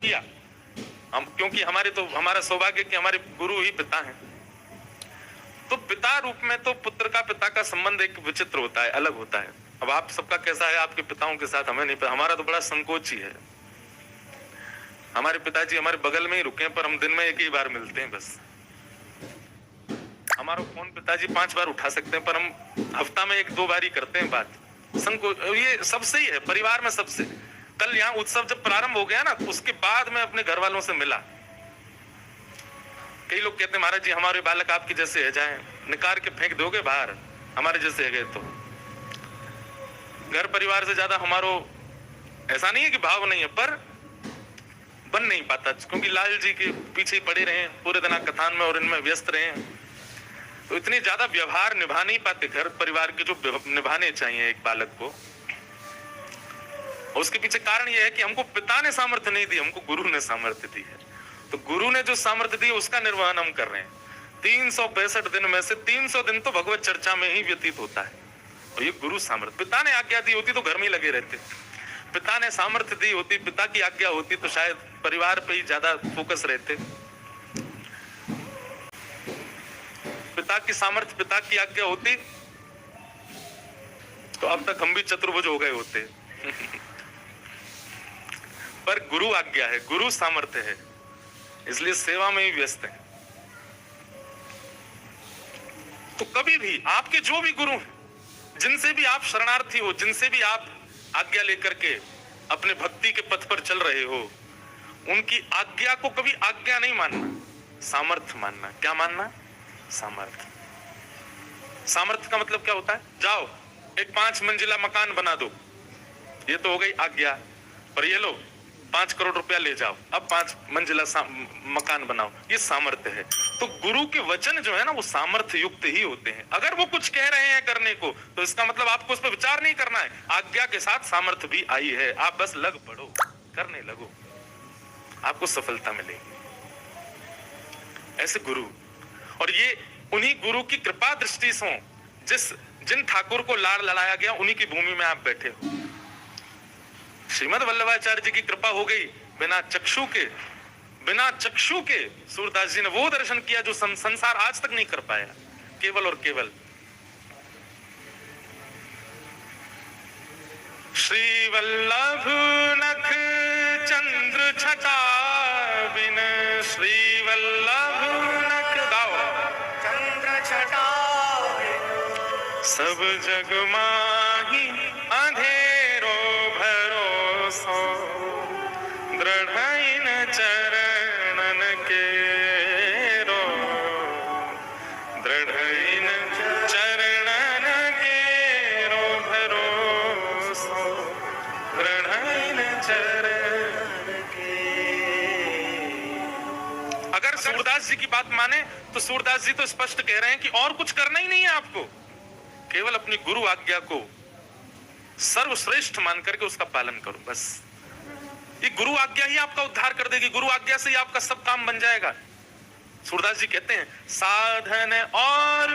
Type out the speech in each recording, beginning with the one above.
किया हम, क्योंकि हमारा सौभाग्य कि हमारे गुरु ही पिता हैं। तो पिता रूप में तो पुत्र का पिता का संबंध एक विचित्र होता है, अलग होता है। अब आप सबका कैसा है आपके पिताओं के साथ हमें नहीं पता, हमारा तो बड़ा संकोच ही है। हमारे पिताजी हमारे बगल में ही रुके, पर हम दिन में एक ही बार मिलते हैं बस। हमारा फोन पिताजी 5 बार उठा सकते हैं, पर हम हफ्ता में 1-2 बार ही करते हैं बात। संकोच ये सबसे ही है, परिवार में सबसे। कल यहाँ उत्सव जब प्रारंभ हो गया ना, उसके बाद मैं अपने घर वालों से मिला। कई लोग कहते हैं महाराज जी हमारे बालक आपके जैसे है, जाएं निकाल के फेंक दोगे बाहर, हमारे जैसे है गए तो। घर परिवार से ज्यादा हमारो ऐसा नहीं है कि भाव नहीं है, पर बन नहीं पाता, क्योंकि लाल जी के पीछे ही पड़े रहे पूरे दिन कथान में और इनमें व्यस्त रहे, तो इतनी ज्यादा व्यवहार निभा नहीं पाते घर परिवार के जो निभाने चाहिए एक बालक को। उसके पीछे कारण यह है कि हमको पिता ने सामर्थ्य नहीं दी, हमको गुरु ने सामर्थ्य दी है। तो गुरु ने जो सामर्थ्य दी उसका निर्वहन हम कर रहे हैं। 365 दिन में से 300 दिन तो भगवत चर्चा में ही व्यतीत होता है, और ये गुरु सामर्थ्य। पिता ने आज्ञा दी होती तो घर में ही लगे रहते, पिता ने सामर्थ्य दी होती, पिता की आज्ञा होती तो शायद परिवार पे ही ज्यादा फोकस रहते। पिता की सामर्थ्य, पिता की आज्ञा होती तो अब तक हम भी चतुर्भुज हो गए होते। पर गुरु आज्ञा है, गुरु सामर्थ्य है, इसलिए सेवा में ही व्यस्त है। तो कभी भी आपके जो भी गुरु हैं, जिनसे भी आप शरणार्थी हो, जिनसे भी आप आज्ञा लेकर के अपने भक्ति के पथ पर चल रहे हो, उनकी आज्ञा को कभी आज्ञा नहीं मानना, सामर्थ्य मानना। क्या मानना? सामर्थ्य। सामर्थ्य का मतलब क्या होता है? जाओ एक 5 मंजिला मकान बना दो, ये तो हो गई आज्ञा। पर ये लो 5 करोड़ रुपया ले जाओ, अब 5 मंजिला मकान बनाओ, ये सामर्थ्य है। तो गुरु के वचन जो है ना वो सामर्थ्य युक्त ही होते हैं। अगर वो कुछ कह रहे हैं करने को, तो इसका मतलब आपको उस पर विचार नहीं करना है, आज्ञा के साथ सामर्थ्य भी आई है, आप बस लग पड़ो, करने लगो, आपको सफलता मिलेगी। ऐसे गुरु, और ये उन्हीं गुरु की कृपा दृष्टि से जिन ठाकुर को लाड़ लड़ाया गया, उन्हीं की भूमि में आप बैठे हो। श्रीमद वल्लभाचार्य जी की कृपा हो गई, बिना चक्षु के सूरदास जी ने वो दर्शन किया जो संसार आज तक नहीं कर पाया, केवल और केवल। श्री वल्लभ नख चंद्र छटा बिन, श्री वल्लभ नख गाओ चंद्र छटा, सब जग माही अंधेरो भरोसो, दृढ़ चरणन के रो, दृढ़ चरणन के रो भरोसो, दृढ़ चरण के। अगर सूरदास जी की बात माने तो सूरदास जी तो स्पष्ट कह रहे हैं कि और कुछ करना ही नहीं है आपको, केवल अपनी गुरु आज्ञा को सर्वश्रेष्ठ मान करके उसका पालन करो बस। ये गुरु आज्ञा ही आपका उद्धार कर देगी, गुरु आज्ञा से ही आपका सब काम बन जाएगा। सूरदास जी कहते हैं साधन और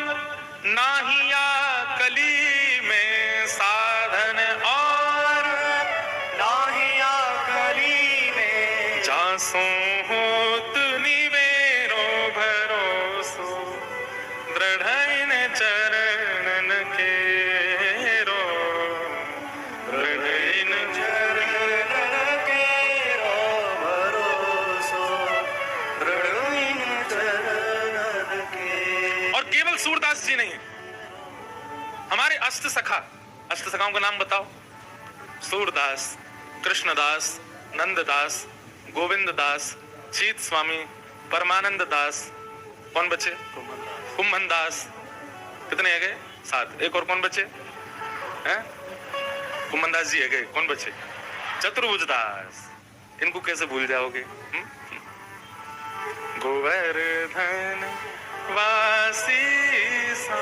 नाहिया कली में, साधन और नाहिया कली में, जासों होत निवेरो भरोसो, दृढ़ चरणन के रो, दृढ़ चरणन के रो भरोसो, दृढ़ चरणन के। और केवल सूरदास जी नहीं, हमारे अष्टसखाओं का नाम बताओ। सूरदास, कृष्णदास, नंददास, गोविंददास, चीत स्वामी, परमानंद दास, कौन बचे? कुंभन दास। कितने है गए? 7। एक और कौन बचे हैं? कुंभन दास जी है गए, कौन बचे? चतुर्भुज दास। इनको कैसे भूल जाओगे? गोवर्धन वासी सा।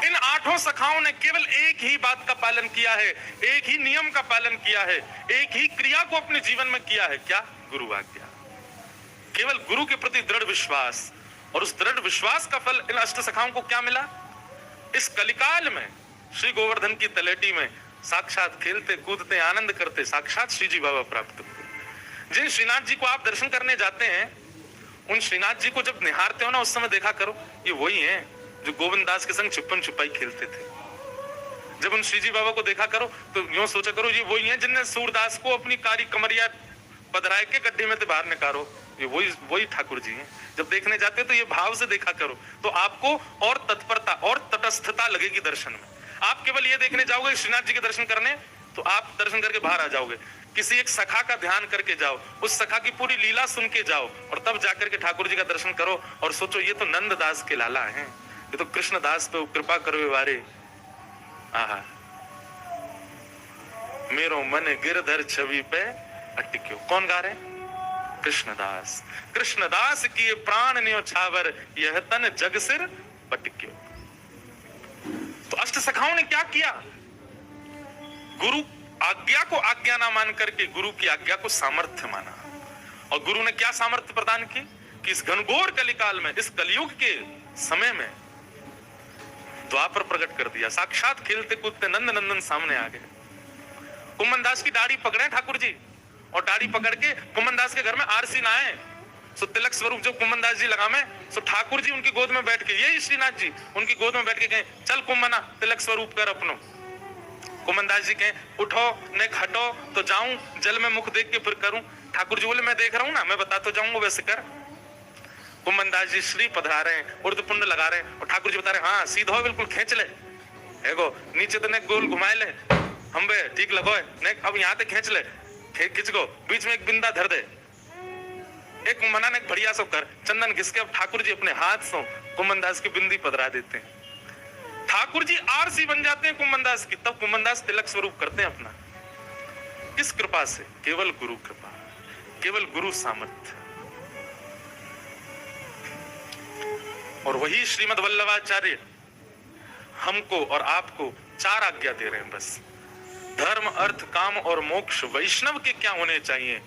इन 8 सखाओं ने केवल एक ही बात का पालन किया है, एक ही नियम का पालन किया है, एक ही क्रिया को अपने जीवन में किया है। क्या? गुरु आज्ञा। केवल गुरु के प्रति दृढ़ विश्वास, और उस दृढ़ विश्वास का फल इन अष्टसखाओं को क्या मिला? इस कलिकाल में श्री गोवर्धन की तलेटी में साक्षात खेलते कूदते आनंद करते साक्षात श्री जी बाबा प्राप्त हुए। जिन श्रीनाथ जी को आप दर्शन करने जाते हैं, उन श्रीनाथ जी को जब निहारते हो ना, उस समय देखा करो ये वही हैं जो गोविंद दास के संग छुपन छुपाई खेलते थे। जब उन श्रीजी बाबा को देखा करो तो यूं सोचा करो ये वही हैं जिनने सूरदास को अपनी कारी कमरिया पधराए के गड्ढे में से बाहर निकालो, ये वही ठाकुर जी हैं। जब देखने जाते हो तो ये भाव से देखा करो, तो आपको और तत्परता और तटस्थता लगेगी दर्शन में। आप केवल ये देखने जाओगे श्रीनाथ जी के दर्शन करने, तो आप दर्शन करके बाहर आ जाओगे। किसी एक सखा का ध्यान करके जाओ, उस सखा की पूरी लीला सुन के जाओ, और तब जाकर के ठाकुर जी का दर्शन करो और सोचो ये तो नंद दास के लाला हैं, ये तो कृष्ण दास पे कृपा करो वारे। आहा, मेरो मन गिरधर छवि पे अटक्यो। कौन गा रहे हैं? कृष्णदास। कृष्णदास की प्राण न्योछावर, यह तन जग सिर पटक्यो। तो अष्ट सखाओं ने क्या किया? गुरु आज्ञा को आज्ञा ना मान करके गुरु की आज्ञा को सामर्थ्य माना। और गुरु ने क्या सामर्थ्य प्रदान की कि इस घनघोर कलिकाल में, इस कलयुग के समय में द्वापर प्रकट कर दिया। साक्षात खेलते कूदते नंद नंदन सामने आ गए। कुमन दास की दाढ़ी पकड़े ठाकुर जी, और दाढ़ी पकड़ के कुमन दास के घर में आरसी ना आए, सो तिलक स्वरूप जो कुमन दास जी लगावे, सो ठाकुर जी उनकी गोद में बैठ के, यही श्रीनाथ जी उनकी गोद में बैठ के कहे, चल कुमना तिलक स्वरूप कर अपनो। कुमन दास जी कहे, उठो ने हटो तो जाऊं, जल में मुख देख के फिर करूं। ठाकुर जी बोले, मैं देख रहा हूं ना, मैं बता तो जाऊंगा, वैसे कर। कुमन दास जी श्री पधरा रहे हैं, उर्द पुंड लगा रहे हैं, और ठाकुर जी बता रहे हैं, हाँ सीधो बिल्कुल खींच ले, एगो नीचे तो ने गोल घुमाए ले, हम बे ठीक लगो है, ने अब यहाँ तक खींच ले, खींच गो, बीच में एक बिंदा धर दे, एक मना ने बढ़िया सो कर, चंदन घिस के अब ठाकुर जी अपने हाथ से कुमन दास की बिंदी पधरा देते हैं। ठाकुर जी आरसी बन जाते हैं कुमन दास की, तब कुमन दास तिलक स्वरूप करते हैं अपना। किस कृपा से? केवल गुरु कृपा, केवल गुरु सामर्थ्य। और वही श्रीमद् वल्लभाचार्य हमको और आपको 4 आज्ञा दे रहे हैं बस। धर्म, अर्थ, काम और मोक्ष वैष्णव के क्या होने चाहिए?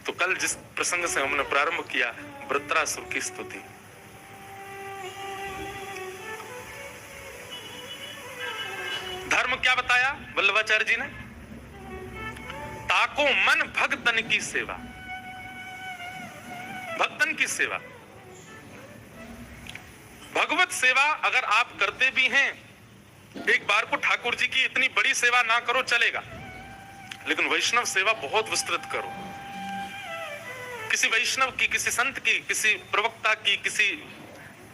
तो कल जिस प्रसंग से हमने प्रारंभ किया, वृत्रासुर की स्तुति। धर्म क्या बताया वल्लभाचार्य जी ने? ताको मन भक्तन की सेवा, भक्तन की सेवा। भगवत सेवा अगर आप करते भी हैं, एक बार को ठाकुर जी की इतनी बड़ी सेवा ना करो चलेगा, लेकिन वैष्णव सेवा बहुत विस्तृत करो। किसी वैष्णव की, किसी संत की, किसी प्रवक्ता की, किसी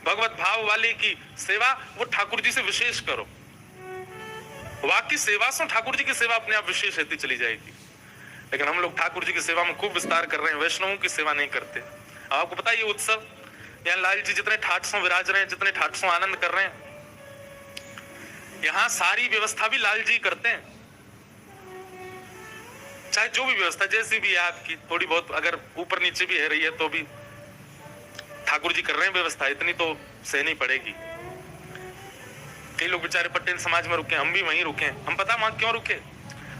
भगवत भाव वाले की सेवा वो ठाकुर जी से विशेष करो। वाकई सेवा से ठाकुर जी की सेवा अपने आप विशेष रहती चली जाएगी। लेकिन हम लोग ठाकुर जी की सेवा में खूब विस्तार कर रहे हैं, वैष्णवों की सेवा नहीं करते। आपको पता है ये उत्सव, यहाँ लाल जी जितने ठाट सो विराज रहे हैं, जितने ठाट सो आनंद कर रहे हैं, यहाँ सारी व्यवस्था भी लाल जी करते हैं। चाहे जो भी व्यवस्था जैसी भी है आपकी, थोड़ी बहुत अगर ऊपर नीचे भी है रही है तो भी ठाकुर जी कर रहे हैं व्यवस्था, इतनी तो सहनी पड़ेगी। कई लोग बेचारे पटेल समाज में रुके, हम भी वहीं रुके। हम पता वहां क्यों रुके?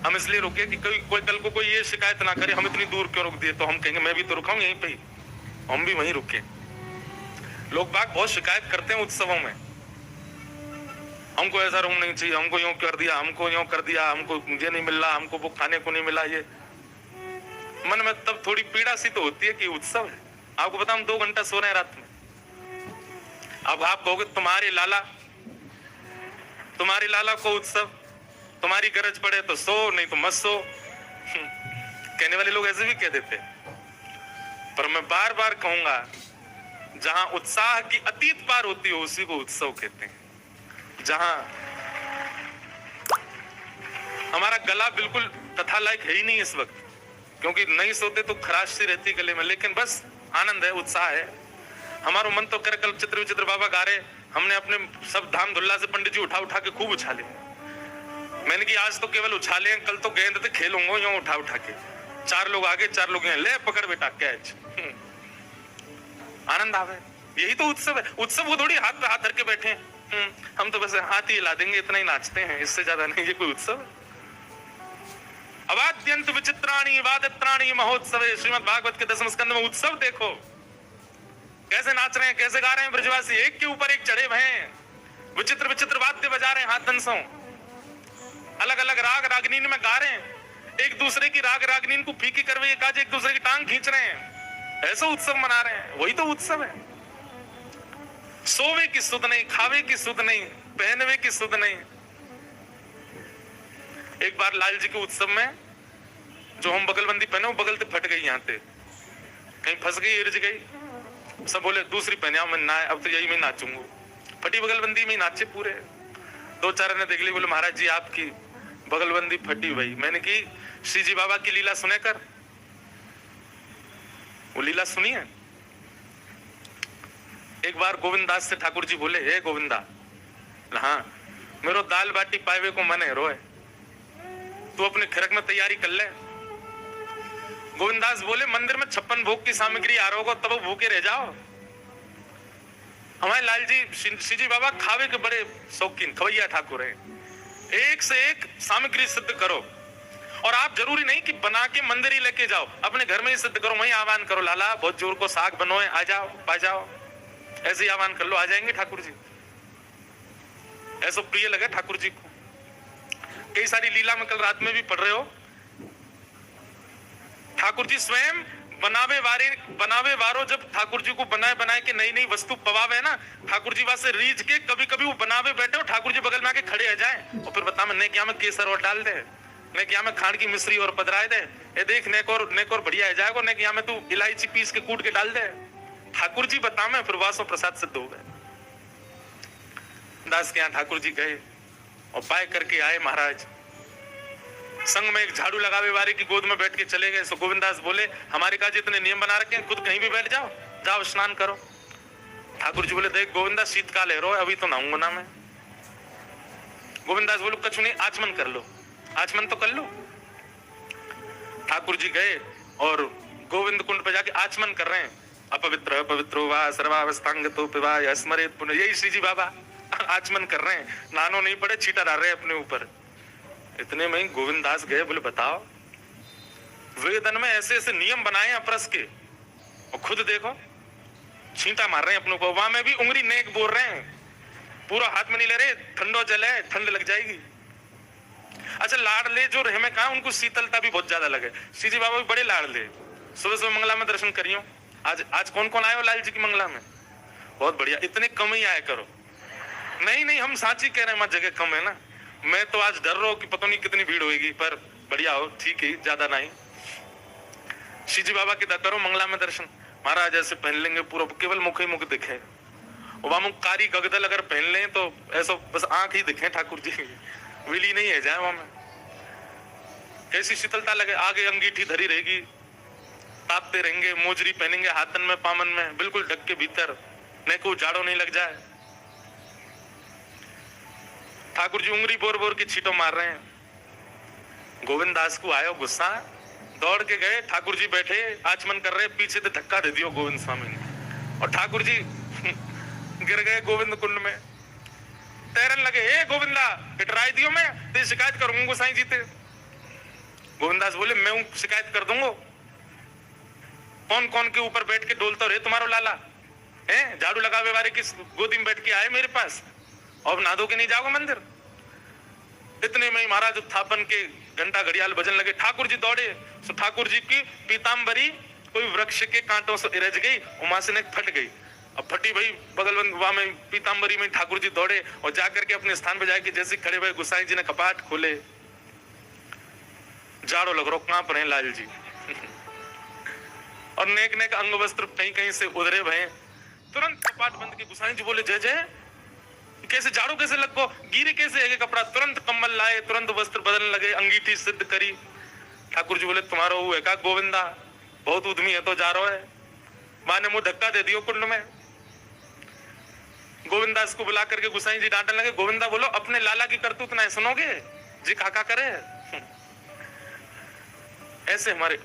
हम इसलिए रुके कि कोई कल को कोई ये शिकायत ना करे हम इतनी दूर क्यों रुक दिए, तो हम कहेंगे मैं भी तो रुका हूं यहीं पे ही, हम भी वहीं रुके। लोग बाग बहुत शिकायत करते हैं उत्सवों में, हमको ऐसा रूम नहीं चाहिए, हमको यूं कर दिया, हमको यूं कर दिया, हमको ये नहीं मिल रहा, हमको वो खाने को नहीं मिला। ये मन में तब थोड़ी पीड़ा सी तो होती है कि उत्सव है। आपको पता हम 2 घंटा सो रहे हैं रात में। अब आप कहोगे तुम्हारी लाला को उत्सव, तुम्हारी गरज पड़े तो सो, नहीं तो मत सो। कहने वाले लोग ऐसे भी कह देते, पर मैं बार बार कहूंगा, जहां उत्साह की अतीत पार होती हो उसी को उत्सव कहते हैं। जहां हमारा गला बिल्कुल तथा लायक है ही नहीं इस वक्त, क्योंकि नहीं सोते तो खराश सी रहती गले में, लेकिन बस आनंद है, उत्साह है। हमारा मन तो कर कल चित्र विचित्र बाबा गा रहे, हमने अपने सब धाम धुल्ला से पंडित जी उठा उठा के खूब उछाले। मैंने कि आज तो केवल उछाले, कल तो गेंद पे खेलूंगा यूं उठा उठा के। 4 लोग आगे 4 लोग हैं, ले पकड़ बेटा कैच। आनंद आवे, यही तो उत्सव है। उत्सव वो थोड़ी हाथ पे हाथ धर के बैठे हैं, हम तो बस हाथ ही हिला देंगे, इतना ही नाचते हैं, इससे ज्यादा नहीं। ये कोई उत्सव है? अवाद्यंत विचित्राणि वादत्राणि महोत्सवे, श्रीमद् भागवत के 10वें स्कंद में उत्सव देखो कैसे नाच रहे हैं, कैसे गा रहे हैं ब्रजवासी, एक के ऊपर एक चढ़े हुए हैं, विचित्र विचित्र वाद्य बजा रहे हैं, हाथ धनसों अलग अलग राग रागनी में गा रहे हैं। एक दूसरे की राग रागनीन को फीकी करवे एक आज एक दूसरे की टांग खींच रहे हैं, ऐसा उत्सव मना रहे हैं। वही तो उत्सव है। सोवे की सुध नहीं, खावे की सुध नहीं, पहनवे की सुध नहीं। एक बार लाल जी के उत्सव में जो हम बगलबंदी पहने वो बगल से फट गई, यहाँ पे कहीं फंस गई, इर्ज गई। सब बोले दूसरी पहने आओ, मैं ना अब तो यही मैं नाचूंगा। फटी बगलबंदी में नाचे पूरे। दो चार ने देख ली, बोले महाराज जी आपकी बगलबंदी फटी भाई। मैंने की श्री जी बाबा की लीला सुने कर, वो लीला सुनी है। एक बार गोविंद दास से ठाकुर जी बोले, हे गोविंदा, हाँ मेरो दाल बाटी पावे को मन है रोए, तू अपने खिरक में तैयारी कर ले। गोविंदास बोले मंदिर में 56 भोग की सामग्री आ रहा तब भूखे रह जाओ। हमारे लाल जी श्री जी बाबा खावे के बड़े शौकीन खवैया ठाकुर हैं। एक से एक सामग्री सिद्ध करो, और आप जरूरी नहीं कि बना के मंदिर ही लेके जाओ, अपने घर में ही सिद्ध करो, वहीं आह्वान करो, लाला बहुत जोर को साग बनोए, आ जाओ पा जाओ, ऐसे ही आह्वान कर लो, आ जाएंगे ठाकुर जी। ऐसा प्रिय लगे ठाकुर जी को। कई सारी लीला में कल रात में भी पढ़ रहे हो, ठाकुर जी स्वयं बनावे वारो जब ठाकुर जी को बनाए के नई नई वस्तु पवावे ना, ठाकुर जी वास्ते रीझ के कभी कभी वो बनावे बैठे हो, ठाकुर जी बगल में आके खड़े आ जाए और फिर बता मैं क्या में केसर और डाल दे, ने क्या में खांड की मिश्री और पधराए दे, ये देख नेक और बढ़िया है जाएगा, ने क्या में तू इलायची पीस के कूट के डाल दे। ठाकुर जी बता मैं फिर वासो प्रसाद सिद्ध हो गए। दास के यहाँ ठाकुर जी गए और पाए करके आए महाराज। संग में एक झाड़ू लगावे वाले की गोद में बैठ के चले गए। सो गोविंदास बोले हमारे काज इतने नियम बना रखे हैं, खुद कहीं भी बैठ जाओ, जाओ स्नान करो। ठाकुर जी बोले देख गोविंदा शीतकाल है रो, अभी तो नहाऊंगा ना मैं। गोविंदास बोलो कछ नहीं, आचमन कर लो, आचमन तो कर लो। ठाकुर जी गए और गोविंद कुंड पे जाके आचमन कर रहे हैं। अपवित्र अपवित्रो वा सर्वावस्थांग तो पिवा स्मरेत पुनः, यही श्री जी बाबा आचमन कर रहे हैं, नानो नहीं पड़े, छींटा डाल रहे हैं अपने ऊपर। इतने में ही गोविंदास गए, बोले बताओ वेदन में ऐसे ऐसे नियम बनाए हैं अपरस के, और खुद देखो छींटा मार रहे हैं अपने को, वहां में भी उंगली नेक बोल रहे हैं, पूरा हाथ में नहीं ले रहे, ठंडो जल है, ठंड लग जाएगी। अच्छा लाडले जो रहे में कहा, उनको शीतलता भी बहुत ज्यादा लगे। श्री जी बाबा भी बड़े लाडले, सुबह सुबह मंगला में दर्शन करियो। आज कौन कौन आए हो लाल जी की मंगला में? बहुत बढ़िया, इतने कम ही आया करो। नहीं हम साची कह रहे हैं, जगह कम है ना। मैं तो आज डर रहा हूं कि पता नहीं कितनी भीड़ होगी, पर बढ़िया हो, ठीक है, ज्यादा नहीं। श्री जी बाबा के करो मंगला में दर्शन। महाराज ऐसे पहन लेंगे पूरा, केवल मुख ही मुख दिखे, वहां कारी गगदल अगर पहन लें तो ऐसा बस आंख ही दिखे ठाकुर जी, विली नहीं है जाए वहां में। कैसी शीतलता लगे, आगे अंगीठी धरी रहेगी, तापते रहेंगे, मोजरी पहनेंगे हाथन में पामन में, बिल्कुल ढक के भीतर, न को जाड़ो नहीं लग जाए। ठाकुर जी उंगली बोर बोर की छींटों मार रहे हैं। गोविंद दास को आयो गुस्सा, दौड़ के गए, ठाकुर जी बैठे आचमन कर रहे, पीछे से धक्का दे दियो गोविंद स्वामी ने, और ठाकुर जी गिर गए गोविंद कुंड में, तैरन लगे। ए गोविंदा इटराई दियो, मैं तेरी शिकायत करूंगा गोसाई जी ते। गोविंदास बोले मैं शिकायत कर दूंगा, कौन कौन के ऊपर बैठ के डोलता रहे तुम्हारो लाला है, झाड़ू लगावे वाले की गोदी में बैठ के आए मेरे पास, और ना दो के नहीं जाओगे मंदिर। इतने में महाराज उत्थापन के घंटा घड़ियाल बजन लगे। ठाकुर जी दौड़े, तो ठाकुर जी की पीताम्बरी कोई वृक्ष के कांटों से इरज गई, वहां से फट गई। अब फटी भाई बगलबंद वहां में पीताम्बरी में ठाकुर जी दौड़े और जाकर के अपने स्थान पे जाके जैसे खड़े हुए, गुसाई जी ने कपाट खोले, जाड़ो लग रो, कांप रहे लाल जी और नेक नेक अंग वस्त्र कहीं कहीं से उधरे भय। तुरंत कपाट बंद के गुसाई जी बोले जय जय, कैसे झाड़ू कैसे लग गो, गिरे कैसे है कपड़ा, तुरंत कम्बल लाए, तुरंत वस्त्र बदलने लगे, अंगीठी सिद्ध करी। ठाकुर जी बोले तुम्हारा वो है का गोविंदा, बहुत उद्यमी है तो जा रहा है। मां ने मुंह धक्का दे दियो कुंड में। गोविंदास को बुला करके गुसाई जी डांटने लगे, गोविंदा बोलो अपने लाला की करतूत ना सुनोगे जी, काका करे ऐसे। हमारे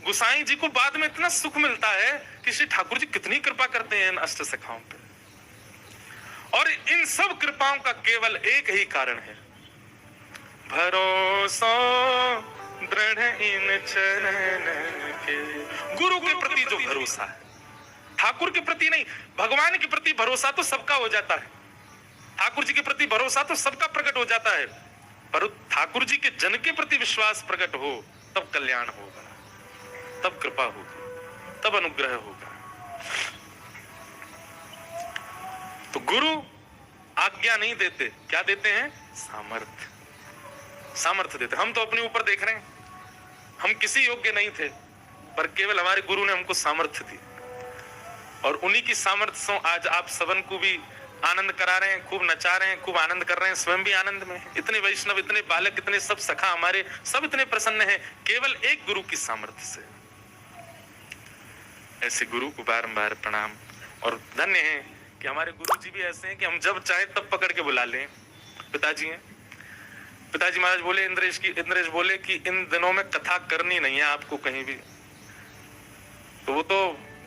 गुसाई जी को बाद में इतना सुख मिलता है कि श्री ठाकुर जी कितनी कृपा करते हैं इन अष्ट सखाओं पे, और इन सब कृपाओं का केवल एक ही कारण है, भरोसा दृढ़ इन चरण के। गुरु के प्रति जो भरोसा है, ठाकुर के प्रति नहीं, भगवान के प्रति भरोसा तो सबका हो जाता है, ठाकुर जी के प्रति भरोसा तो सबका प्रकट हो जाता है। पर ठाकुर जी के जन के प्रति विश्वास प्रकट हो, तब कल्याण होगा, तब कृपा होगी, तब अनुग्रह होगा। तो गुरु आज्ञा नहीं देते, क्या देते हैं? सामर्थ्य, सामर्थ्य देते। हम तो अपने ऊपर देख रहे हैं, हम किसी योग्य नहीं थे, पर केवल हमारे गुरु ने हमको सामर्थ्य दी, और उन्हीं की सामर्थ्य से आज आप सबन को भी आनंद करा रहे हैं, खूब नचा रहे हैं, खूब आनंद कर रहे हैं, स्वयं भी आनंद में हैं। इतने वैष्णव, इतने बालक, इतने सब सखा हमारे, सब इतने प्रसन्न हैं, केवल एक गुरु की सामर्थ्य से। ऐसे गुरु को बारंबार प्रणाम, और धन्य है कि हमारे गुरु जी भी ऐसे हैं कि हम जब चाहे तब पकड़ के बुला लें। पिताजी हैं, पिताजी महाराज बोले इंद्रेश बोले कि इन दिनों में कथा करनी नहीं है आपको कहीं भी, तो वो तो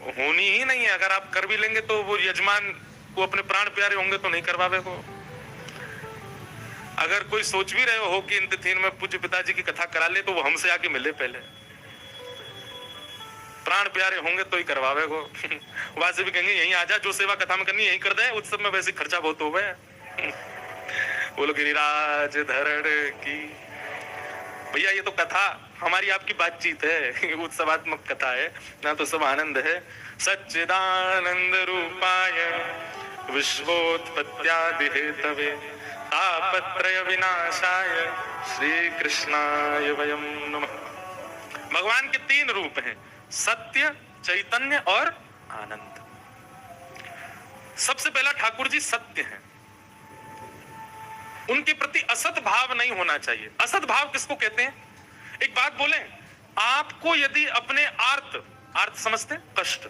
होनी ही नहीं है। अगर आप कर भी लेंगे तो वो यजमान को अपने प्राण प्यारे होंगे तो नहीं करवावे को। अगर कोई सोच भी रहे हो कि इन तिथिन में पूज्य पिताजी की कथा करा ले, तो वो हमसे आके मिले पहले, प्राण प्यारे होंगे तो ही करवावे को। वहां से भी कहेंगे यहीं आजा, जो सेवा कथा में करनी यहीं कर दे, उत्सव में वैसे खर्चा बहुत हो गया। बोलो गिरिराज धरण की। भैया ये तो कथा हमारी आपकी बातचीत है, उत्सवात्मक कथा है ना, तो सब आनंद है। सच्चिदानंद रूपाय विश्वोत्पत्त्यादि हेतवे तापत्रय विनाशाय श्री कृष्णाय वयं नमः। भगवान के 3 रूप हैं, सत्य, चैतन्य और आनंद। सबसे पहला ठाकुर जी सत्य हैं, उनके प्रति असत भाव नहीं होना चाहिए। असत भाव किसको कहते हैं? एक बात बोले, आपको यदि अपने आर्त समझते, कष्ट,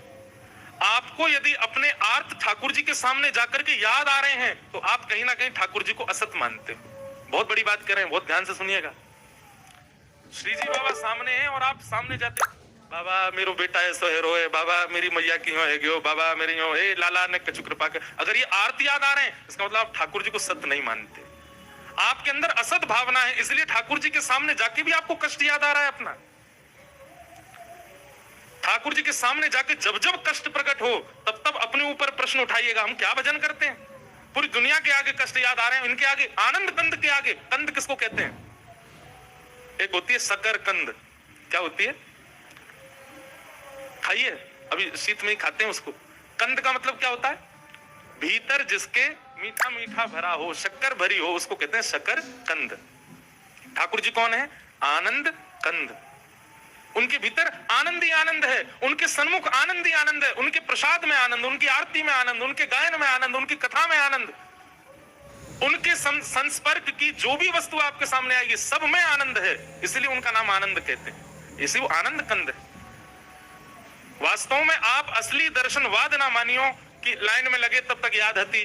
आपको यदि अपने आर्त ठाकुर जी के सामने जाकर के याद आ रहे हैं, तो आप कहीं ना कहीं ठाकुर जी को असत मानते हो। बहुत बड़ी बात कर रहे हैं, बहुत ध्यान से सुनिएगा। श्री जी बाबा सामने हैं और आप सामने जाते, बाबा मेरो बेटा ऐसा है रोए, बाबा मेरी मैया की हो है गयो, बाबा मेरी हो, ए लाला ने कछु कृपा कर। अगर ये आर्त याद आ रहे हैं, इसका मतलब आप ठाकुर जी को सत्य नहीं मानते, आपके अंदर असत भावना है, इसलिए ठाकुर जी के सामने जाके भी आपको कष्ट याद आ रहा है अपना। ठाकुर जी के सामने जाके जब जब कष्ट प्रकट हो, तब तब अपने ऊपर प्रश्न उठाइएगा, हम क्या भजन करते हैं? पूरी दुनिया के आगे कष्ट याद आ रहे हैं, इनके आगे, आनंद कंद के आगे। कंद किसको कहते हैं? एक होती है शक्कर कंद, क्या होती है? खाइए, अभी शीत में ही खाते हैं उसको। कंद का मतलब क्या होता है? भीतर जिसके मीठा मीठा भरा हो, शक्कर भरी हो, उसको कहते हैं शक्कर कंद। ठाकुर जी कौन है? आनंद कंद। उनके भीतर आनंद ही आनंद है, उनके सन्मुख आनंद ही आनंद है, उनके प्रसाद में आनंद, उनकी आरती में आनंद, उनके गायन में आनंद, उनकी कथा में आनंद, उनके संस्पर्क की जो भी वस्तु आपके सामने आएगी सब में आनंद है, इसलिए उनका नाम आनंद कहते हैं, इसलिए वो आनंद कंद है। वास्तव में आप असली दर्शनवाद ना मानियो कि लाइन में लगे तब तक याद हती,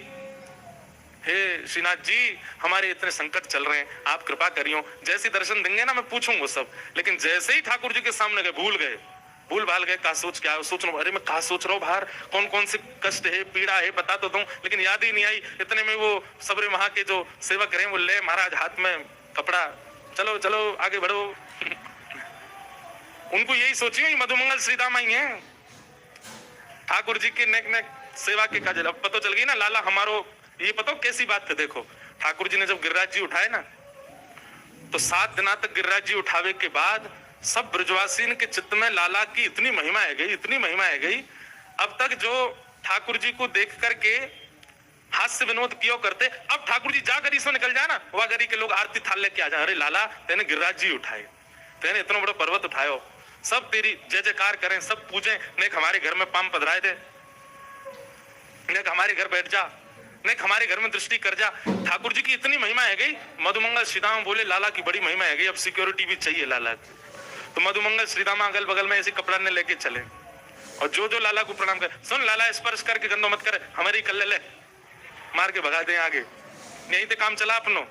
हे श्रीनाथ जी हमारे इतने संकट चल रहे हैं, आप कृपा करियो, जैसे दर्शन देंगे ना मैं पूछूंगा सब। लेकिन जैसे ही ठाकुर जी के सामने गए, भूल भाल गए, का सोच क्या सोच रहा हूं, अरे मैं कहा सोच रहा हूँ बाहर कौन कौन से कष्ट है, पीड़ा है, बता तो दूं, लेकिन याद ही नहीं आई। इतने में वो सबरे वहां के जो सेवक रहे, वो ले महाराज हाथ में कपड़ा, चलो चलो आगे बढ़ो। उनको यही सोचिए मधुमंगल श्रीदाम आई है, ठाकुर जी के नेक नेक सेवा के काजल। अब पता चल गई ना लाला हमारो, ये पता कैसी बात है। देखो ठाकुर जी ने जब गिरिराज जी उठाए ना, तो 7 दिना तक गिरिराज जी उठावे के बाद सब ब्रजवासी के चित्त में लाला की इतनी महिमा है गई, इतनी महिमा है गई। अब तक जो ठाकुर जी को देख करके हास्य विनोद किया करते, अब ठाकुर जी जा गरी से निकल जाए ना, वह गरी के लोग आरती थाल लेके आ जाए, अरे लाला तेने गिरिराज जी उठाए, तेने इतना बड़ा पर्वत उठायो, सब तेरी जय जयकार करें, सब पूजें, नेक हमारे घर में पाम पधराए दे, नेक हमारे घर बैठ जा, नेक हमारे घर में दृष्टि कर जा। ठाकुर जी की इतनी महिमा है गई। मधुमंगल श्रीदामा बोले लाला की बड़ी महिमा है गई, अब सिक्योरिटी भी चाहिए लाला की। तो मधुमंगल श्रीदामा अगल बगल में ऐसे कपड़ा ने लेके चले, और जो जो लाला को प्रणाम कर, सुन लाला स्पर्श करके गंदो मत करे, हमारी कल ले मार के भगा दे आगे, यही तो काम चला अपनो।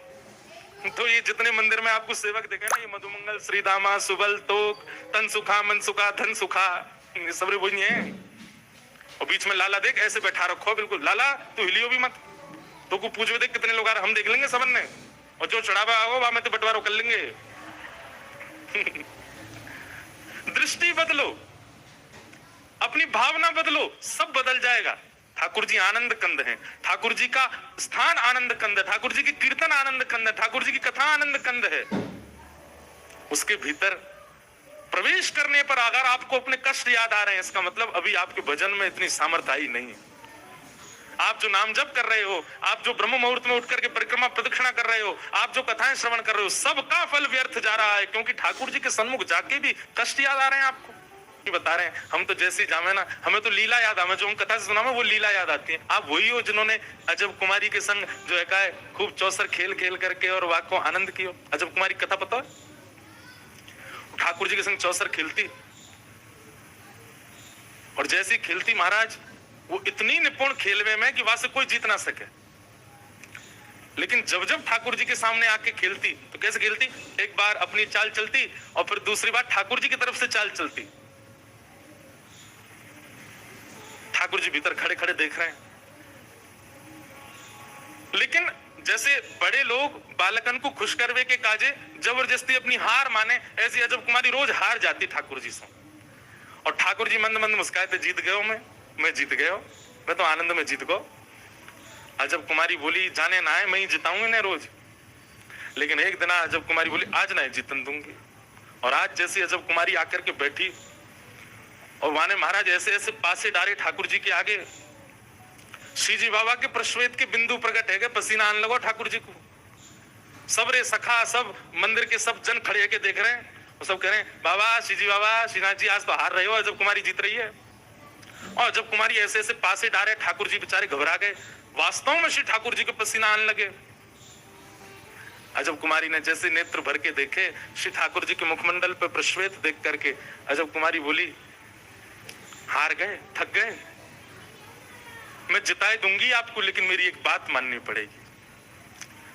तो ये जितने मंदिर में आपको सेवक देखे ना, ये मधुमंगल श्रीदामा, सुबल तोक, तन सुखा मन सुखा धन सुखा, ये सब वही है। और बीच में लाला देख ऐसे बैठा रखो, बिल्कुल लाला तू हिलियो भी मत, तो को पूछो देख कितने लोग आ रहे, हम देख लेंगे सबन ने, और जो चढ़ावा आओ वहां में तो बंटवारा कर लेंगे। दृष्टि बदलो, अपनी भावना बदलो, सब बदल जाएगा। ठाकुर जी आनंद कंद हैं, ठाकुर जी का स्थान आनंद कंद है, ठाकुर जी की कीर्तन आनंद कंद है, ठाकुर जी की कथा आनंद कंद है। उसके भीतर प्रवेश करने पर अगर आपको अपने कष्ट याद आ रहे हैं, इसका मतलब अभी आपके भजन में इतनी सामर्थ्य आई नहीं है। आप जो नाम जप कर रहे हो, आप जो ब्रह्म मुहूर्त में उठ करके परिक्रमा प्रदक्षिणा कर रहे हो, आप जो कथाएं श्रवण कर रहे हो, सबका फल व्यर्थ जा रहा है, क्योंकि ठाकुर जी के सन्मुख जाके भी कष्ट याद आ रहे हैं आपको। बता रहे हैं हम तो जैसे ही जावे ना, हमें तो लीला याद, हमें जो हम कथा सुना वो लीला याद आती है। आप वही हो जिन्होंने अजब कुमारी के संग जो है खूब चौसर खेल खेल करके और वाक को आनंद किया। अजब कुमारी कथा पता है? ठाकुर जी के संग चौसर खेलती, और जैसी खेलती महाराज वो इतनी निपुण खेलवे में कि वहां से कोई जीत ना सके। लेकिन जब जब ठाकुर जी के सामने आके खेलती तो कैसे खेलती, एक बार अपनी चाल चलती और फिर दूसरी बार ठाकुर जी की तरफ से चाल चलती। ठाकुर जी भीतर खड़े खड़े देख रहे हैं, लेकिन जैसे बड़े लोग बालकन को खुश करवे के काजे जबरदस्ती अपनी हार माने, ऐसी अजब कुमारी रोज हार जाती ठाकुर जी से। और ठाकुर जी मंद मंद मुस्काए थे, जीत गयो मैं जीत गयो, मैं तो आनंद में जीत गयो। अजब कुमारी बोली जाने ना है, मैं ही जिताऊंगी ना रोज। लेकिन एक दिन अजब कुमारी बोली आज ना जीतन दूंगी। और आज जैसी अजब कुमारी आकर के बैठी और वाने महाराज ऐसे ऐसे पासे डारे ठाकुर जी के आगे, श्री जी बाबा के प्रश्वेत के बिंदु प्रकट है, पसीना आने लगो ठाकुर जी को। सब रे सखा, सब मंदिर के सब जन खड़े के देख रहे हैं, वो सब कह रहे हैं बाबा श्री जी बाबा श्रीनाथ जी आज तो हार रहे हो, अजब कुमारी जीत रही है। और जब कुमारी ऐसे ऐसे पासे डारे, ठाकुर जी बेचारे घबरा गए, वास्तव में श्री ठाकुर जी को पसीना आने लगे। अजब कुमारी ने जैसे नेत्र भर के देखे श्री ठाकुर जी के मुखमंडल पर प्रश्वेत देख करके, अजब कुमारी बोली हार गए, थक गए, मैं जिताए दूंगी आपको, लेकिन मेरी एक बात माननी पड़ेगी।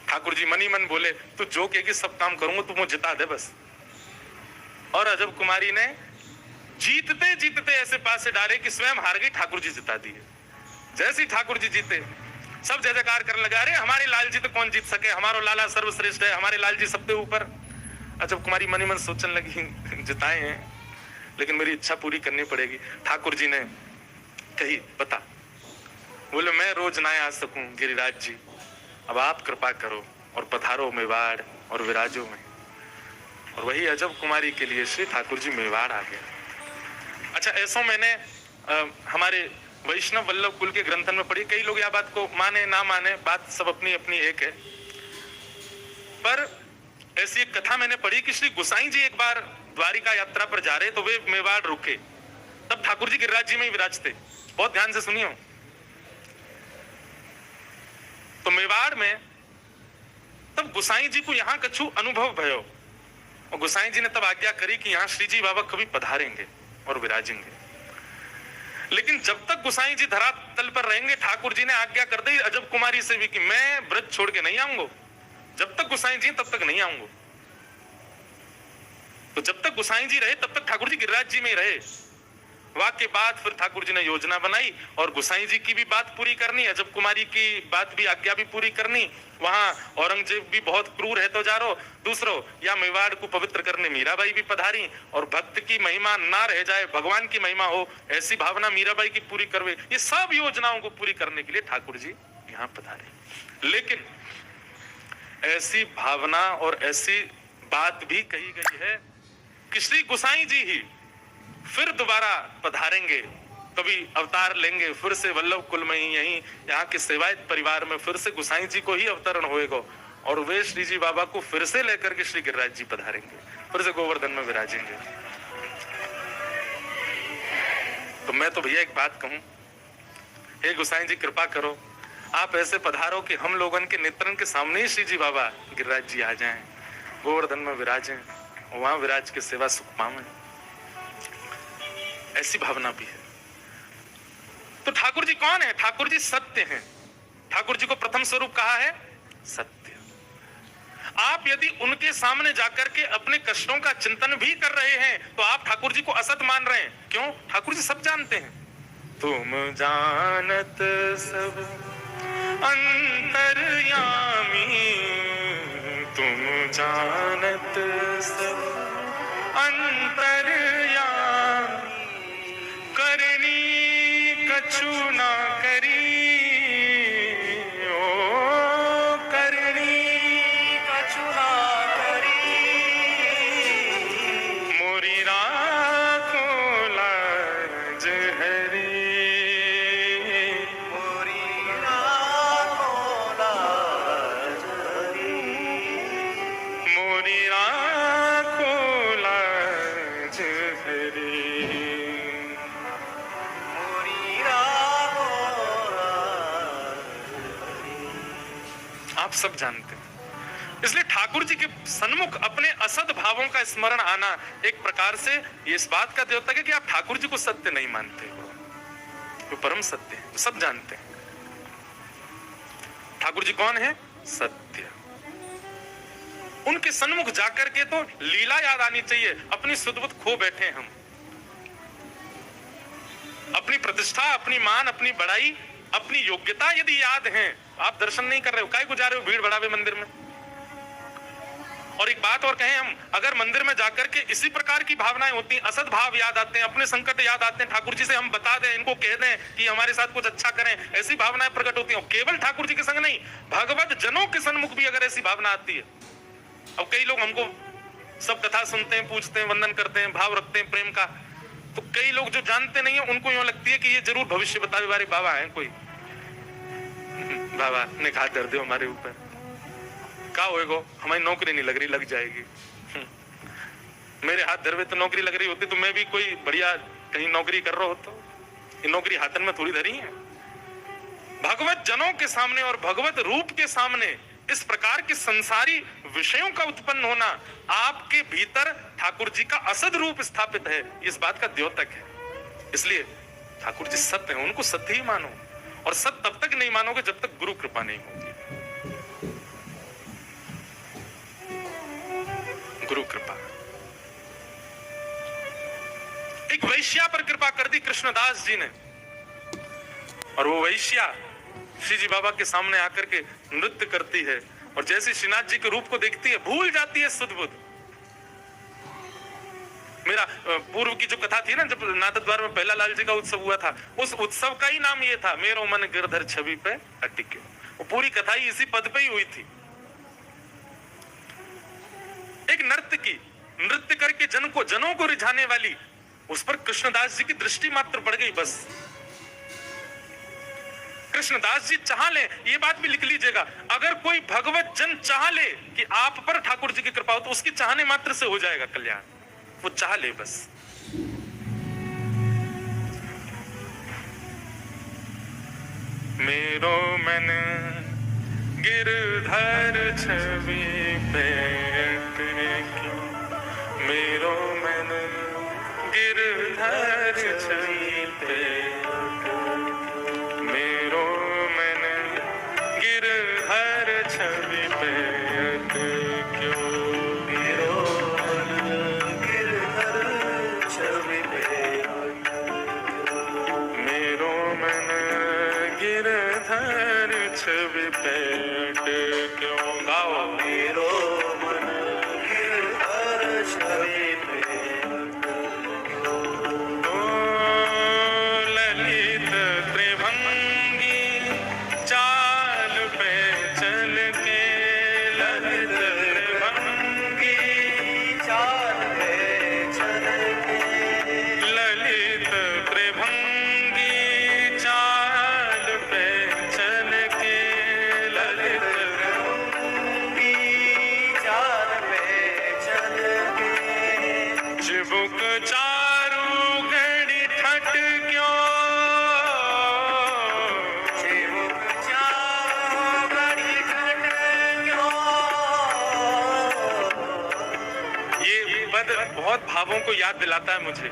ठाकुर जी मनी मन बोले तू जो कहेगी सब काम करूंगा, तू मुझे जिता दे बस। और अजब कुमारी ने जीतते जीतते ऐसे पासे डाले कि स्वयं हार गई, ठाकुर जी जिता दिए। जैसे ही ठाकुर जी जीते सब जय जयकार करने लगा, अरे हमारे लाल जी तो कौन जीत सके, हमारा लाला सर्वश्रेष्ठ है, हमारे लाल जी सबसे ऊपर। अजब कुमारी मनी मन सोचने लगी जिताए हैं लेकिन मेरी इच्छा पूरी करनी पड़ेगी। ठाकुर जी ने कही बता, बोले मैं रोज ना आ सकूं गिरिराज जी, अब आप कृपा करो और पधारो मेवाड़ और विराजो में। और वही अजब कुमारी के लिए श्री ठाकुर जी मेवाड़ आ गए। अच्छा, ऐसा मैंने हमारे वैष्णव वल्लभ कुल के ग्रंथन में पढ़ी, कई लोग यह बात को माने ना माने, बात सब अपनी अपनी एक है, पर ऐसी एक कथा मैंने पढ़ी कि श्री गोसाई जी एक बार द्वारिका यात्रा पर जा रहे तो वे मेवाड़ रुके, तब ठाकुर जी गिरिराज जी में ही विराजते। बहुत ध्यान से सुनियो। तो मेवाड़ में तब गोसाई जी को यहाँ कछु अनुभव भयो, और गोसाई जी ने तब आज्ञा करी कि यहाँ श्री जी बाबा कभी पधारेंगे और विराजेंगे। लेकिन जब तक गोसाई जी धरातल पर रहेंगे, ठाकुर जी ने आज्ञा कर दी अजब कुमारी से भी कि मैं ब्रज छोड़ के नहीं आऊंगा। जब तक गोसाई जी तब तक नहीं आऊंगा। तो जब तक गोसाई जी रहे तब तक ठाकुर जी गिरिराज जी में ही रहे। वाक के बाद फिर ठाकुर जी ने योजना बनाई और गोसाई जी की भी बात पूरी करनी, अजब कुमारी की बात भी आज्ञा भी पूरी करनी। वहां औरंगजेब भी बहुत क्रूर है तो जा रो, दूसरो या मेवाड़ को पवित्र करने मीराबाई भी पधारी, और भक्त की महिमा ना रह जाए, भगवान की महिमा हो, ऐसी भावना मीराबाई की पूरी करवे। ये सब योजनाओं को पूरी करने के लिए ठाकुर जी यहाँ पधारे। लेकिन ऐसी भावना और ऐसी बात भी कही गई है कि श्री गोसाई जी ही फिर दोबारा पधारेंगे, कभी अवतार लेंगे फिर से वल्लभ कुल में ही, यही यहाँ के सेवायत परिवार में फिर से गोसाई जी को ही अवतरण होएगा, और वे श्री जी बाबा को फिर से लेकर के श्री गिरिराज जी पधारेंगे, फिर से गोवर्धन में विराजेंगे। तो मैं तो भैया एक बात कहूं, हे गोसाई जी कृपा करो, आप ऐसे पधारो कि हम लोगन के नेत्रन के सामने ही श्री जी बाबा गिरिराज जी आ जाएं, गोवर्धन में विराजें, वहां विराज के सेवा सुख पावें। ऐसी भावना भी है। तो ठाकुर जी कौन है? ठाकुर जी सत्य हैं। ठाकुर जी को प्रथम स्वरूप कहा है सत्य। आप यदि उनके सामने जाकर के अपने कष्टों का चिंतन भी कर रहे हैं तो आप ठाकुर जी को असत मान रहे हैं। क्यों? ठाकुर जी सब जानते हैं। तुम जानत सब अंतर्यामी, तुम जानत सब अंतर्यामी, करनी कछु ना करी हरी, आप सब जानते हैं। इसलिए ठाकुर जी के सन्मुख अपने असद भावों का स्मरण आना एक प्रकार से ये इस बात का द्योतक है कि आप ठाकुर जी को सत्य नहीं मानते हो, वो परम सत्य है, सब जानते हैं। ठाकुर जी कौन है? सत्य। उनके सन्मुख जाकर के तो लीला याद आनी चाहिए। अपनी सुध-बुध खो बैठे हम, अपनी प्रतिष्ठा, अपनी मान, अपनी बड़ाई, अपनी योग्यता यदि याद है, आप दर्शन नहीं कर रहे हो, काहे को जा रहे हो भीड़ बढ़ावे मंदिर में? और एक बात और कहें, हम अगर मंदिर में जाकर के इसी प्रकार की भावनाएं होती हैं, असद भाव याद आते हैं, अपने संकट याद आते हैं, ठाकुर जी से हम बता दें, इनको कह दें कि हमारे साथ कुछ अच्छा करें, ऐसी भावनाएं प्रकट होती हैं। केवल ठाकुर जी के संग नहीं, भगवत जनों के सन्मुख भी अगर ऐसी भावना आती है। अब कई लोग हमको सब कथा सुनते हैं, पूछते हैं, वंदन करते हैं, भाव रखते हैं प्रेम का, तो कई लोग जो जानते नहीं है उनको यूं लगती है कि ये जरूर भविष्य बताने वाले बाबा हैं, कोई बाबा ने कहा दर दो हमारे ऊपर, क्या होएगा, हमारी नौकरी नहीं लग रही, लग जाएगी। मेरे हाथ धरवे तो नौकरी लग रही होती तो मैं भी कोई बढ़िया कहीं नौकरी कर रहा होता। ये नौकरी हाथन में थोड़ी धरी है। भगवत जनों के सामने और भगवत रूप के सामने इस प्रकार के संसारी विषयों का उत्पन्न होना, आपके भीतर ठाकुर जी का असद रूप स्थापित है, इस बात का द्योतक है। इसलिए ठाकुर जी सत्य है, उनको सत्य ही मानो। और सत्य तब तक नहीं मानोगे जब तक गुरु कृपा नहीं होगी। गुरु कृपा। एक वैश्या पर कृपा कर दी कृष्णदास जी ने, और वो वैश्या श्री जी बाबा के सामने आकर के नृत्य करती है, और जैसे श्रीनाथ जी के रूप को देखती है भूल जाती है सुध-बुध। मेरा पूर्व की जो कथा थी ना, जब नाथद्वार में पहला लाल जी का उत्सव हुआ था, उस उत्सव का ही नाम ये था, मेरो मन गिरधर छवि पे अटिके। वो पूरी कथा ही इसी पद पे ही हुई थी। एक नृत्य करके जनों को रिझाने वाली, उस पर कृष्णदास जी की दृष्टि मात्र पड़ गई। बस कृष्णदास जी चाह ले, ये बात भी लिख लीजिएगा, अगर कोई भगवत जन चाह ले कि आप पर ठाकुर जी की कृपा हो, तो उसकी चाहने मात्र से हो जाएगा कल्याण। वो चाह ले बस। मेरो मन गिरधर छवि पे अटके, मेरो मन गिरधर छवि पे, मेरो मन गिरधर छवि पे अटके, मेरो मन गिरधर छवि पे, मेरो मन गिरधर छवि पे अटके। गाओ, मेरो मन गिरधर छवि पे, ललित त्रिभंगी चाल पे चल के, ललित त्रिभंगी चाल पे चल के, ललित त्रिभंगी चाल पे चल के, ललित त्रिभंगी चाल पे चल के, चिबुक चारू घड़ी ठट क्यों, चिबुक चारू घड़ी ठट क्यों। ये पद बहुत भावों को याद दिलाता है मुझे।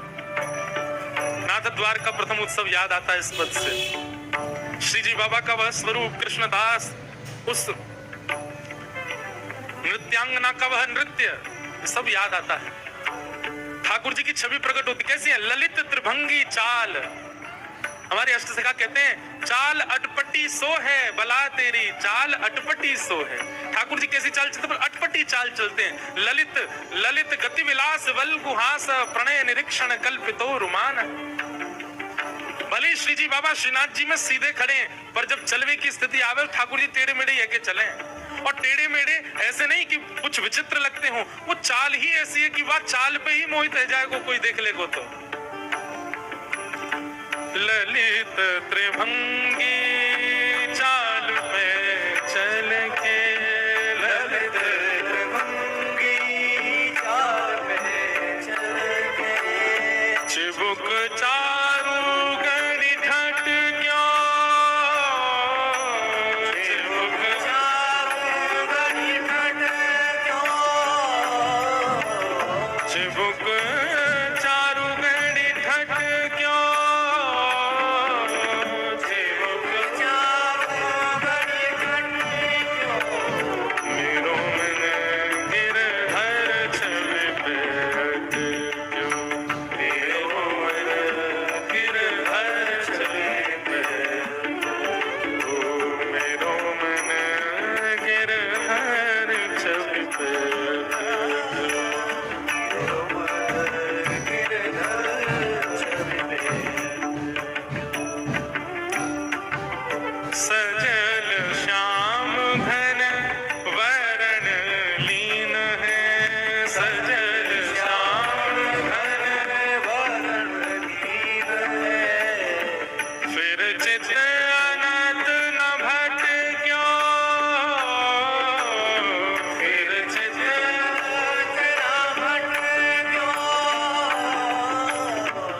नाथद्वार का प्रथम उत्सव याद आता है इस पद से। श्री जी बाबा का वह स्वरूप कृष्णदास, उस नृत्यांगना का वह नृत्य, सब याद आता है। ठाकुर जी की छवि प्रकट होती कैसी है? ललित त्रिभंगी चाल। हमारे अष्टसिखा कहते हैं, चाल अटपटी सो है बला तेरी, चाल अटपटी सो है। ठाकुर जी कैसी चाल चलते? अटपटी चाल चलते हैं। ललित ललित गति विलास वल गुहास, प्रणय निरीक्षण कल्पितो रुमान। भले श्री जी बाबा श्रीनाथ जी में सीधे खड़े हैं, पर जब चलवे की स्थिति आवे ठाकुर जी टेढ़े मेढ़े है के चले। और टेढ़े मेढ़े ऐसे नहीं कि कुछ विचित्र लगते हो, वो चाल ही ऐसी है कि वह चाल पे ही मोहित रह जाएगा कोई देख लेगो तो। ललित त्रिभंगी चाल पे चल के, ललित त्रिभंगी चाल पे चल के, चिबुक चारु गणि घट क्यों, चिबुक चारु गणि घट क्यों, चिबुक चारु गणि घट क्यों, सजल श्याम घन वरण लीन है, सजल श्याम घन वरण लीन है, फिर चित अनंत न भट क्यों, फिर चित अनंत न भट क्यों,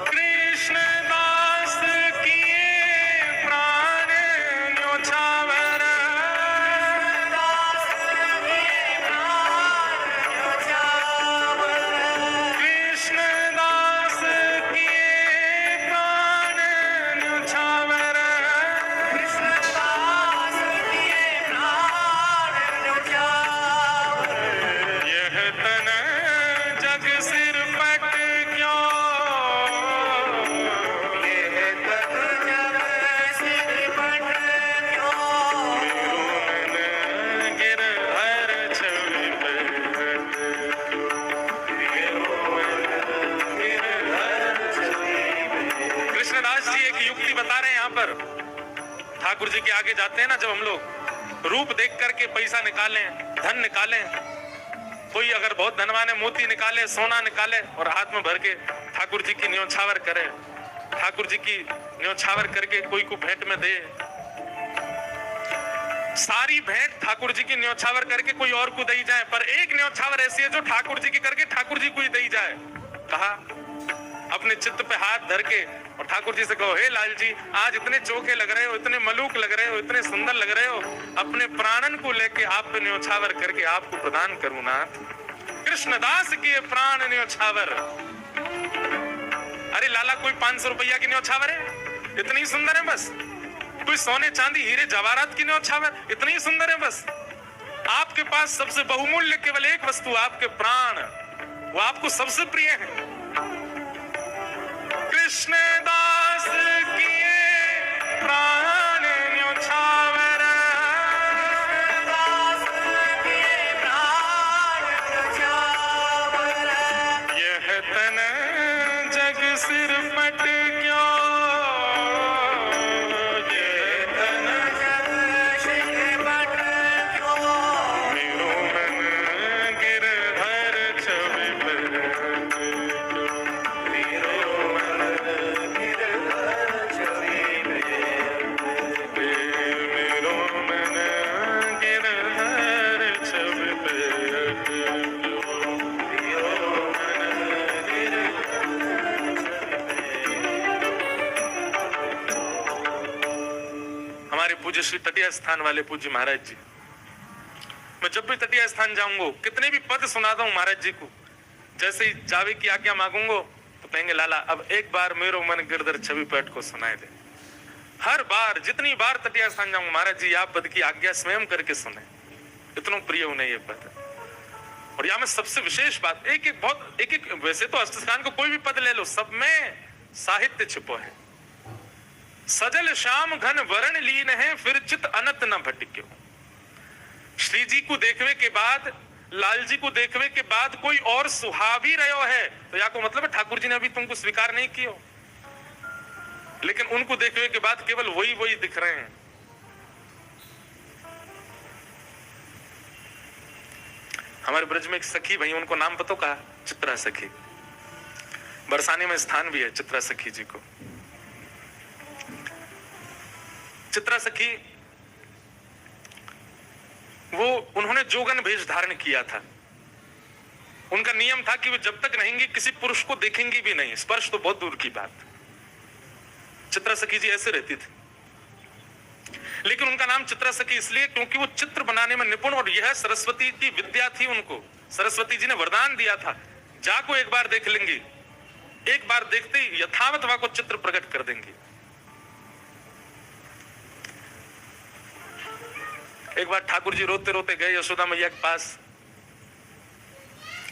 कृष्ण दास किए प्राण न्योछावर, दास किए प्राण न्योछावर, कृष्ण दास किए प्राण न्योछावर, कृष्ण दास किए प्राण न्योछावर, यह तन जग सिर पट क्यों, यह तन जग सिर पट क्यों, गिरधर छवि पे कृष्णदास जी एक युक्ति बता रहे हैं यहाँ पर। ठाकुर जी के आगे जाते हैं ना, जब हम लोग रूप देख करके पैसा निकालें, धन निकालें, कोई अगर बहुत धनवान है मोती निकाले, सोना निकाले और हाथ में भर के ठाकुर जी की न्योछावर करे, ठाकुर जी की न्योछावर करके कोई को भेंट में दे, सारी भेंट ठाकुर जी की न्योछावर करके कोई और को दी जाए, पर एक न्योछावर ऐसी है जो ठाकुर जी की करके ठाकुर जी को ही दी जाए। कहा अपने चित्त पे हाथ धर के और ठाकुर जी से कहो, हे लाल जी आज इतने चोखे लग रहे हो, इतने मलूक लग रहे हो, इतने सुंदर लग रहे हो, अपने प्राणन को लेके आप पे न्योछावर करके आपको प्रदान करूं नाथ। कृष्णदास के प्राण न्योछावर। अरे लाला कोई 500 रुपया की न्योछावर है, इतनी सुंदर है बस। कोई सोने चांदी हीरे जवाहरात की न्योछावर, इतनी सुंदर है बस। आपके पास सबसे बहुमूल्य केवल एक वस्तु, आपके प्राण, वो आपको सबसे प्रिय है। कृष्णदास किए प्राण न्योछावर, कृष्णदास किए प्राण न्योछावर, यह तन जग सिर पट क्यों, यह तन जग सिर पट क्यों, मेरो मन गिरधर छवि पे, मेरो मन गिरधर छवि पे, मेरो मन गिरधर छवि पे, मेरो मन हमारे पूज्य श्री तटीय स्थान वाले पूज्य महाराज जी, मैं जब भी तटीय स्थान जाऊंगा कितने भी पद सुनाता हूँ महाराज जी को, जैसे ही जावे की आज्ञा मांगूंगा तो कहेंगे लाला अब एक बार मेरो मन गिरधर छवि पट को सुनाए दे। हर बार जितनी बार तटीय स्थान जाऊंगा महाराज जी आप पद की आज्ञा स्वयं करके सुने, इतना प्रिय उन्हें ये पद। और यहाँ में सबसे विशेष बात, एक एक वैसे तो अष्टस्थान को कोई भी पद ले लो, सब में साहित्य छिपो है। सजल श्याम घन वरण लीन है, फिर चित अनंत न भटक्यो। श्री जी को देखने के बाद, लाल जी को देखने के बाद कोई और सुहावी रहो है, तो या को मतलब है ठाकुर जी ने अभी तुमको स्वीकार नहीं किया, लेकिन उनको देखने के बाद केवल वही वही दिख रहे हैं। हमारे ब्रज में एक सखी भाई, उनको नाम पता कहा, चित्रा सखी। बरसाने में स्थान भी है चित्रा सखी जी को। चित्रा सखी वो उन्होंने जोगन भेष धारण किया था। उनका नियम था कि वे जब तक रहेंगी किसी पुरुष को देखेंगी भी नहीं, स्पर्श तो बहुत दूर की बात। चित्रा सखी जी ऐसे रहती थी। लेकिन उनका नाम चित्रा सखी इसलिए क्योंकि वो चित्र बनाने में निपुण, और यह सरस्वती की विद्या थी। उनको सरस्वती जी ने वरदान दिया था, जाको एक बार देख लेंगी, एक बार देखते ही यथावत वहां को चित्र प्रकट कर देंगी। एक बार ठाकुर जी रोते रोते गए यशोदा मैया के पास।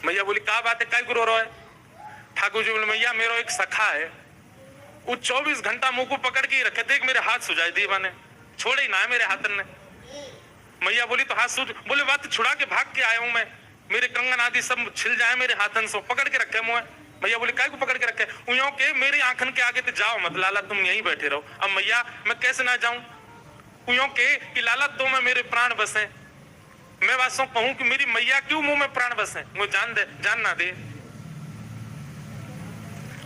मैया बोली क्या बात है, काय को रो रहा है? ठाकुर जी बोले मैया मेरा एक सखा है, वो 24 घंटा मुंह को पकड़ के ही रखे, देख मेरे हाथ सुझाई दिए, मैंने छोड़े ही ना है मेरे हाथन ने। मैया बोली तो हाथ सूझ? बोले बात छुड़ा के भाग के आया हूं मैं, मेरे कंगन आदि सब छिल जाए मेरे हाथन से, पकड़ के रखे मुंह। मैया बोली काय को पकड़ के रखे? उयों के मेरी आंखन के आगे तो जाओ मत लाला, तुम यहीं बैठे रहो। अब मैया मैं कैसे ना जाऊं? उयों के कि लाला तो में मेरे प्राण बसे, मैं वास्तव कहूं कि मेरी मैया क्यों मुंह में प्राण बसे, वो जान दे, जान ना दे।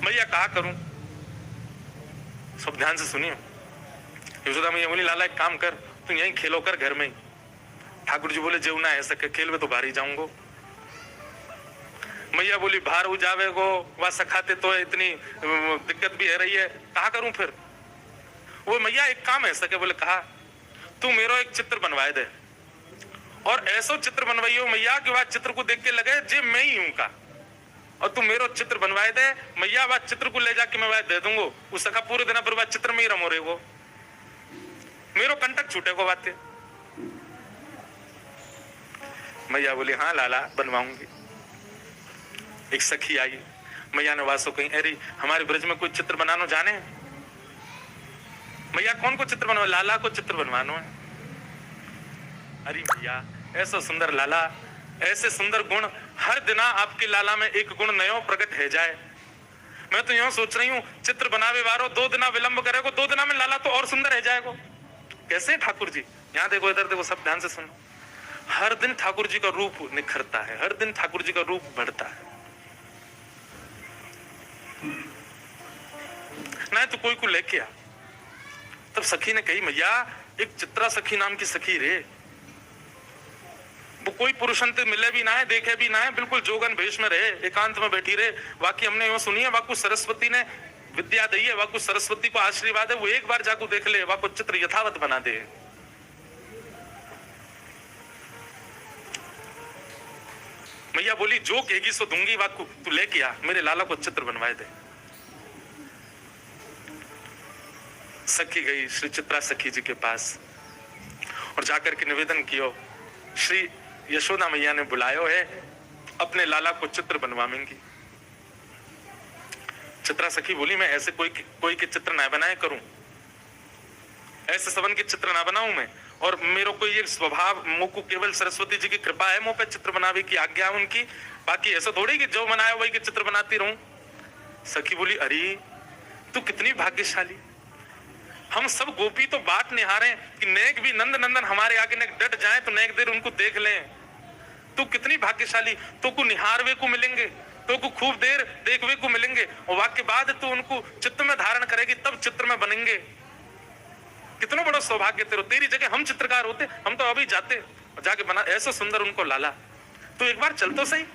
मैया कहा करूं? सब ध्यान से सुनिए। यशोदा मैया बोली लाला एक काम कर, तुम यहीं खेलो कर घर में ही। ठाकुर जी बोले जेवना है सके खेल में तो बाहर ही जाऊंगो। मैया बोली बाहर हो जावे गो, वह सखाते तो इतनी दिक्कत भी है रही है, कहा करूं फिर? वो मैया एक काम है सके, बोले कहा तू मेरा एक चित्र बनवाए दे, और ऐसा चित्र बनवाइयो मैया कि वह चित्र को देख के लगे जे मैं ही हूं का, और तू मेरा चित्र बनवाए दे मैया, वह चित्र को ले जाके मैं वह दे दूंगो। उस सखा पूरे दिन पर वह चित्र में ही रमो रहेगो, मेरो कंटक छूटेगो बातें। मैया बोली हाँ लाला बनवाऊंगी। एक सखी आई, मैया ने वासो कहीं अरे हमारे ब्रज में कोई चित्र बनाना जाने? मैया कौन को चित्र बनवा? लाला को चित्र बनवाना है। अरे भैया ऐसा सुंदर लाला, ऐसे सुंदर गुण, हर दिन आपके लाला में एक गुण नयो प्रकट है जाए। मैं तो यूं सोच रही हूँ चित्र बनावे वारो 2 दिन विलंब करेगो, 2 दिन में लाला तो और सुंदर है जाएगो। कैसे ठाकुर जी? यहाँ देखो इधर देखो, सब ध्यान से सुनो। हर दिन ठाकुर जी का रूप निखरता है, हर दिन ठाकुर जी का रूप बढ़ता है। नहीं तो कोई को लेके आ। तब सखी ने कही मैया एक चित्रा सखी नाम की सखी रे, वो कोई पुरुषन से मिले भी ना है, देखे भी ना है, बिल्कुल जोगन भेष में रहे, एकांत में बैठी रहे। वाकई हमने यूं सुनी है, वाकु सरस्वती ने विद्या दी है, वाकु सरस्वती को आशीर्वाद है, वो एक बार जाको देख ले, वाकु चित्र यथावत बना दे। मैया बोली जो कहेगी सो दूंगी, वाकु तू लेके आ, मेरे लाला को चित्र बनवाए दे। सखी गई श्री चित्रा सखी जी के पास और जाकर के निवेदन किया, श्री यशोदा मैया ने बुलायो है, अपने लाला को चित्र बनवाएंगी। चित्रा सखी बोली मैं ऐसे कोई के चित्र ना बनाए करूं, ऐसे सबन के चित्र ना बनाऊं मैं, और मेरे को ये स्वभाव, मुझ को केवल सरस्वती जी की कृपा है, मुझ पे चित्र बनावे की आज्ञा है उनकी, बाकी ऐसा थोड़ी कि जो बनाया वही के चित्र बनाती रहूं। सखी बोली अरे तू कितनी भाग्यशाली, हम सब गोपी तो बात निहारे कि नेक भी नंद नंदन हमारे आगे नेक डट जाए तो नेक देर उनको देख लें। तू कितनी भाग्यशाली, तो को निहारवे को मिलेंगे, तो को खूब देर देखवे को मिलेंगे, और वाक्य बाद तू उनको चित्त में धारण करेगी तब चित्र में बनेंगे। कितना बड़ा सौभाग्य तेरे, तेरी जगह हम चित्रकार होते, हम तो अभी जाते जाके बना ऐसा सुंदर उनको लाला। तो एक बार चल तो सही।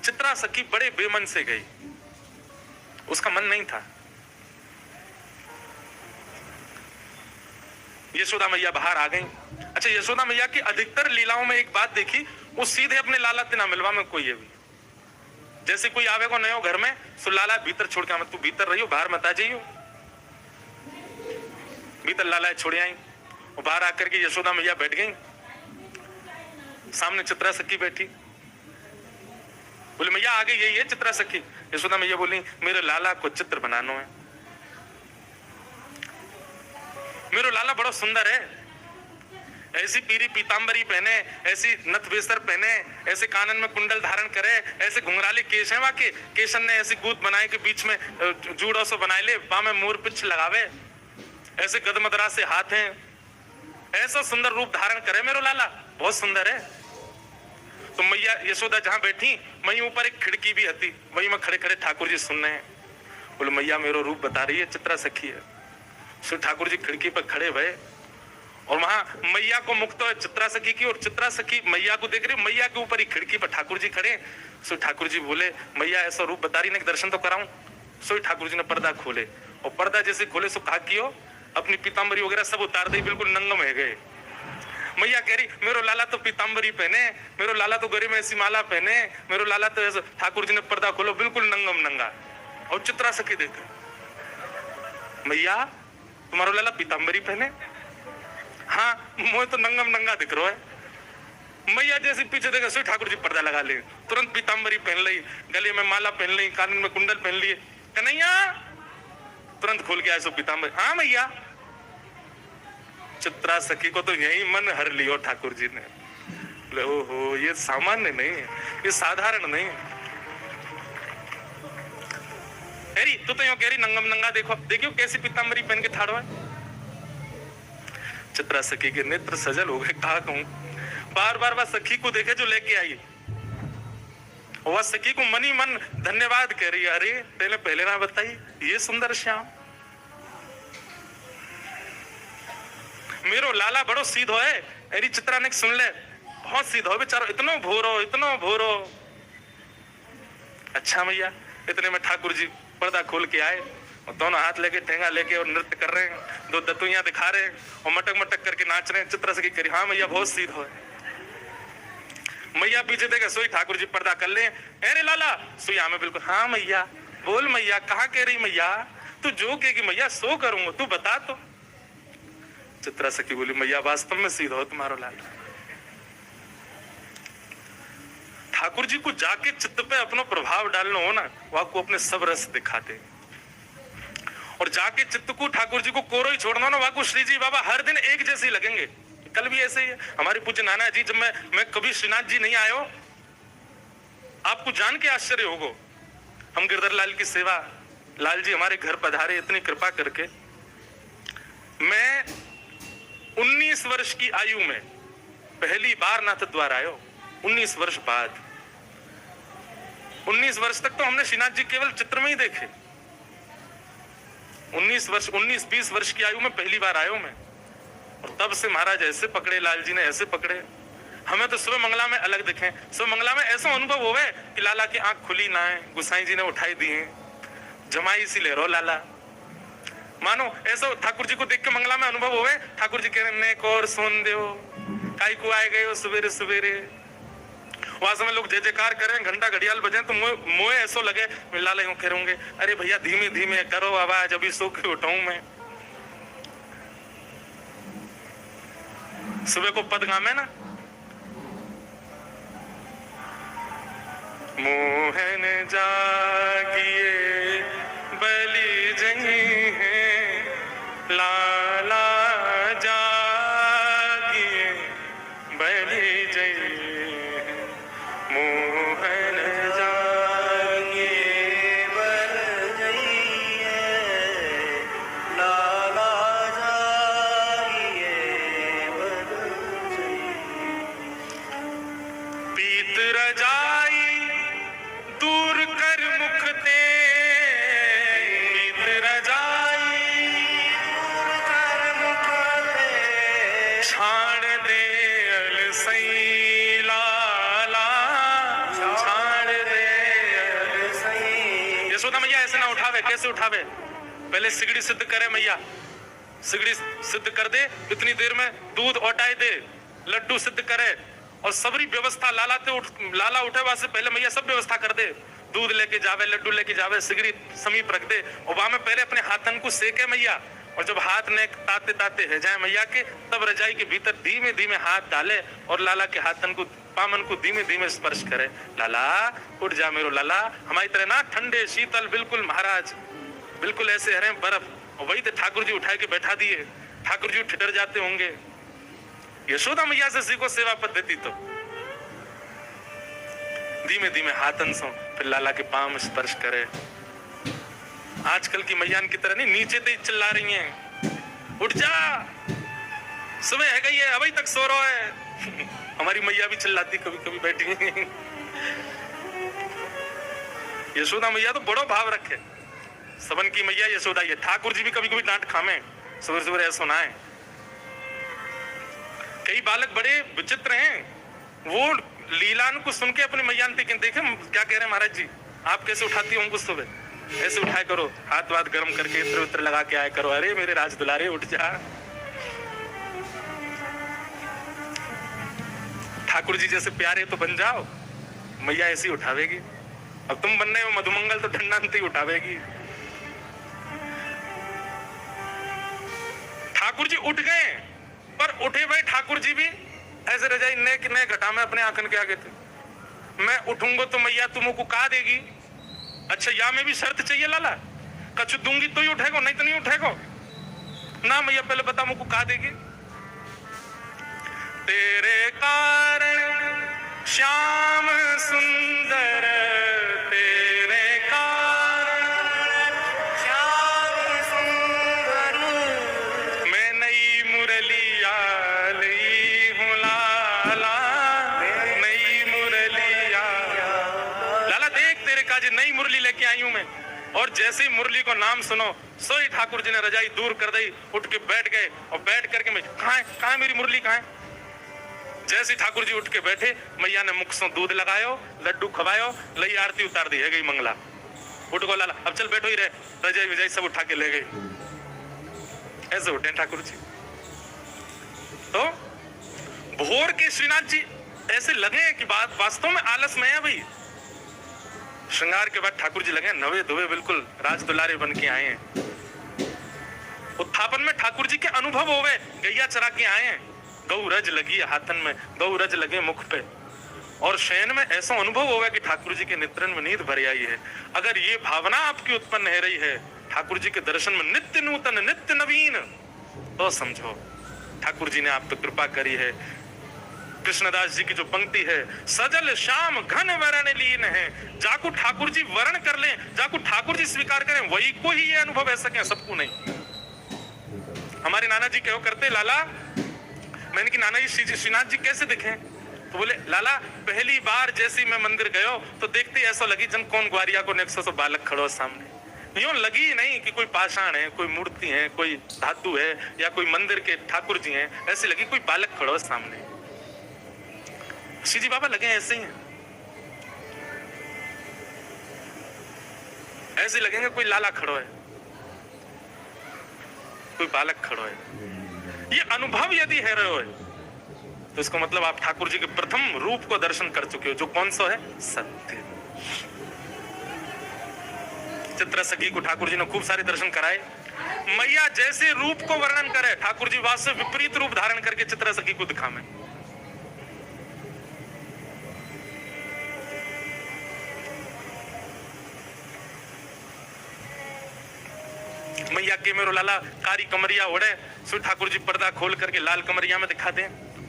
चित्रा सखी बड़े बेमन से गई, उसका मन नहीं था। यशोदा मैया बाहर आ गई। अच्छा यशोदा मैया की अधिकतर लीलाओं में एक बात देखी, वो सीधे अपने लाला तिना मिलवा में कोई है भी, जैसे कोई आवेगो नयो घर में सो लाला भीतर छोड़ के, तू भीतर रहियो बाहर मत आ जाइयो। भीतर लाला छोड़ आई, और बाहर आकर के यशोदा मैया बैठ गई, सामने चित्रा सखी बैठी। बोले मैया आगे यही है चित्रा सखी। यशोदा मैया बोली मेरे लाला को चित्र बनाना है, मेरा लाला बड़ा सुंदर है, ऐसी पीरी पीतांबरी पहने, ऐसी नथ बेसर पहने, ऐसे कानन में कुंडल धारण करे, ऐसे घुंघराले केश हैं वाके, केशन ने ऐसी गूद बनाए के बीच में जूड़ों से बनाए ले, पाँव में मोर पिछ लगावे, ऐसे गदमदरा से हाथ हैं, ऐसा सुंदर रूप धारण करे मेरा लाला, बहुत सुंदर है। तो मैया यशोदा जहां बैठी, वहीं ऊपर एक खिड़की भी हती, वहीं में खड़े खड़े ठाकुर जी सुन रहे हैं। बोले मैया मेरा रूप बता रही है, चित्रा सखी है। श्री ठाकुर जी खिड़की पर खड़े भये और वहां मैया को मुक्त है चित्रा सखी की, और चित्रा सखी मैया को देख रही, मैया के ऊपर ही खिड़की पर ठाकुर जी खड़े। श्री ठाकुर जी बोले, मैया ऐसा रूप बता रही ना कि दर्शन तो कराऊं। श्री ठाकुर जी ने पर्दा खोले, और पर्दा जैसे खोले सो कहा कियो अपनी पीताम्बरी वगैरह सब उतार दी, बिल्कुल नंगम है गए। मैया कह रही, मेरो लाला तो पीताम्बरी पहने, मेरो लाला तो गले में ऐसी माला पहने, मेरो लाला तो ऐसा। ठाकुर जी ने पर्दा खोलो, बिल्कुल नंगम नंगा। और चित्रा सखी देख, मैया तुम्हारो लाला पीताम्बरी पहने? हाँ, मुझे तो नंगम नंगा दिख रहा है। मैया जैसे पीछे देखा, श्री ठाकुर जी पर्दा लगा ले, तुरंत पीताम्बरी पहन ली, गले में माला पहन ली, कान में कुंडल पहन लिए। कन्हैया तुरंत खोल के आए सो पीताम्बरी। हाँ मैया। चित्रा सखी को तो यही मन हर लियो ठाकुर जी ने। बोले ओहो, ये सामान्य नहीं है, ये साधारण नहीं है। तो यूं कह रही नंगम नंगा, देखो देखियो कैसी पीताम्बरी पहन के ठाड़ो है। चित्रा सखी के नेत्र सजल हो गए, कहा कहूं। बार बार वह सखी को देखे जो लेके आई, वह सखी को मनी मन धन्यवाद कह रही है। अरे पहले ना बताई, ये सुंदर श्याम मेरो लाला बड़ो सीधो है। अरे चित्रा ने सुन ले, बहुत सीधो है बेचारो, इतनो भोरो। अच्छा मैया। इतने में ठाकुर जी पर्दा खोल के आए और दोनों हाथ लेके ठेंगा लेके और नृत्य कर रहे हैं, दो दतुइयां दिखा रहे हैं और मटक मटक करके नाच रहे हैं। चित्रा सखी करी, हाँ मैया बहुत सीधो है। मैया पीछे देखे, सोई ठाकुर जी पर्दा कर ले। अरे लाला सोई, हाँ मैं बिल्कुल। हाँ मैया। बोल मैया, कहाँ कह रही मैया? तू जो कहेगी मैया सो करूंगा, तू बता तो। चित्रा सखी बोली, मैया वास्तव में सीधो तुम्हारो लाला। ठाकुर जी को जाके चित्त पे अपना प्रभाव डालना हो ना, वो आपको अपने सब रस दिखाते, और जाके चित्त को ठाकुर जी को कोरो ही छोड़ना ना, वहां श्री जी बाबा हर दिन एक जैसे ही लगेंगे। कल भी ऐसे ही है हमारे पूज्य नाना जी, जब मैं कभी श्रीनाथ जी नहीं आयो, आपको जान के आश्चर्य होगो, हम गिरधर लाल की सेवा, लाल जी हमारे घर पधारे इतनी कृपा करके। मैं 19 वर्ष की आयु में पहली बार नाथ द्वार आयो। 19 वर्ष बाद, 19 वर्ष तक तो हमने श्रीनाथ जी केवल चित्र में ही देखे। 19-20 वर्ष की आयु में पहली बार आयो मैं, और तब से महाराज ऐसे पकड़े, लाल जी ने ऐसे पकड़े, हमें तो सुबह मंगला में अलग दिखे। सुबह मंगला में ऐसा अनुभव होवे कि लाला की आंख खुली ना है, गुसाई जी ने उठाई दी है, जमाई सी ले रो लाला, मानो ऐसा ठाकुर जी को देख के मंगला में अनुभव होवे। ठाकुर जी कह रहे ने और सोन दो, काई को आए गए सवेरे सवेरे। वहां समय लोग जय जयकार करें, घंटा घड़ियाल बजे, तो मुझे ऐसा लगे लाला यूं कह रहे, अरे भैया धीमे धीमे करो आवाज, अभी सो के उठाऊं मैं। सुबह को पद गामे ना, मोहन जागिए बलि जही है, लाला जागिए बलि जही है, मोहन जागिए बलि जही है, लाला जागिए बलि जही। पीत रजाई दूर कर मुख ते, पीत रजाई दूर कर मुख ते, छाड़ दे अलसई लाला, छाड़ दे अलसई। यशोदा मैया ऐसे ना उठावे, कैसे उठावे? पहले सिगड़ी सिद्ध करे मैया, सिगड़ी सिद्ध कर दे, इतनी देर में दूध औटाई दे, लड्डू सिद्ध करे, और सबरी व्यवस्था लाला उठे वहां से पहले मैया सब व्यवस्था कर दे, दूध लेके जावे, लड्डू लेके जावे, सिगड़ी समीप रख दे, और वहां में पहले अपने हाथन को सेके मैया, और जब हाथ ने ताते ताते है जाए मैया के, तब रजाई के भीतर धीमे धीमे हाथ डाले और लाला के हाथन को, पामन को धीमे धीमे स्पर्श करे। लाला उठ जा मेरो लाला, हमारी तरह ना ठंडे शीतल बिल्कुल महाराज, बिल्कुल ऐसे हरे बर्फ। और वही तो ठाकुर जी उठा के बैठा दिए, ठाकुर जी ठिठर जाते होंगे। यशोदा मैया से सीखो सेवा पद्धति, तो धीमे धीमे हाथन सो फिर लाला के पांव स्पर्श करे। आजकल की मैयान की तरह नहीं नीचे तो चिल्ला रही हैं, उठ जा सुबह है गई है अभी तक सो रहा है। हमारी मैया भी चिल्लाती कभी कभी बैठी। यशोदा मैया तो बड़ो भाव रखे, सबन की मैया यशोदा ये। ठाकुर जी भी कभी कभी डांट खामे, सुबह सुबह ऐसा सुना है। कई बालक बड़े विचित्र हैं, वो लीलान को सुन के अपनी मैया देखे क्या कह रहे हैं महाराज जी, आप कैसे उठाती हो हमको सुबह, ऐसे उठाया करो, हाथ वाथ गर्म करके इत्र उत्र लगा के आया करो। अरे मेरे राज दुलारे उठ जा, ठाकुर जी जैसे प्यारे तो बन जाओ, मैया ऐसी उठावेगी। अब तुम बनने हो मधुमंगल तो दंडांती उठावेगी। ठाकुर जी उठ गए, पर उठे भाई ठाकुर जी भी ऐसे रजाई नेक ने घटा में अपने आंखन के आगे थे। मैं उठूंगा तो मैया तुमको का देगी। अच्छा या में भी शर्त चाहिए लाला, कछु दूंगी तो ही उठेगो, नहीं तो नहीं उठेगो ना। मैया पहले बता मुझको का देगी। तेरे कारण श्याम सुंदर, तेरे कारण श्याम सुंदर, मैं नई मुरलिया ली हूं लाला, नई मुरलिया। लाला देख तेरे काज नई मुरली लेके आई हूं मैं। और जैसे ही मुरली को नाम सुनो सोई ठाकुर जी ने रजाई दूर कर दी, उठ के बैठ गए। और बैठ करके मैं कहाँ है मेरी मुरली कहाँ है। जैसे ठाकुर जी उठ के बैठे, मैया ने मुख से दूध लगायो, लड्डू खवायो, लई आरती उतार दी, है गई मंगला। उठ गो लाला, अब चल बैठो ही रहे, रजाई विजय सब उठा के ले गई। ऐसे उठे ठाकुर जी। तो भोर के श्रीनाथ जी ऐसे लगे कि बात वास्तव में आलस में है भाई। श्रृंगार के बाद ठाकुर जी लगे नवे धुवे बिल्कुल राज दुलारे बन के आए हैं। उत्थापन में ठाकुर जी के अनुभव हो गए, गैया चरा के आए हैं, गौ रज लगी हाथन में, गौ रज लगे मुख पे। और शयन में ऐसा अनुभव होगा कि ठाकुर जी के नेत्रन में नींद भर आई है। अगर ये भावना आपकी उत्पन्न हो रही है ठाकुर जी के दर्शन में नित्य नूतन नित्य नवीन, तो समझो ठाकुर जी ने आप पे कृपा करी है। कृष्णदास जी की जो पंक्ति है, सजल श्याम घन वरण लीन है, जाकू ठाकुर जी वर्ण कर ले, जाकू ठाकुर जी स्वीकार करें, वही को ही ये अनुभव ऐसा क्या, सबको नहीं। हमारे नाना जी कहो करते लाला, मैंने कि नाना जी श्रीनाथ जी कैसे दिखे, तो बोले लाला पहली बार जैसी मैं मंदिर गयो तो देखते ऐसा लगी जन कौन ग्वारिया को नेक्सो से बालक खड़ो सामने। यूं लगी नहीं कि कोई पाषाण है, कोई मूर्ति है, कोई धातु है, या कोई मंदिर के ठाकुर जी हैं, ऐसे लगी कोई बालक खड़ो सामने। श्री जी बाबा लगे ऐसे ही हैं, ऐसे लगेंगे कोई लाला खड़ो है, कोई बालक खड़ो है। ये अनुभव यदि है रहे हो तो इसको मतलब आप ठाकुर जी के प्रथम रूप को दर्शन कर चुके हो, जो कौन सा है, सत्य। चित्र सखी को ठाकुर जी ने खूब सारे दर्शन कराए। मैया जैसे रूप को वर्णन करे, ठाकुर जी वास्तव विपरीत रूप धारण करके चित्र सखी को दिखावे। मैया के मेरो लाला कारी कमरिया ओढ़े, सो ठाकुर जी पर्दा खोल करके लाल कमरिया में दिखा दें,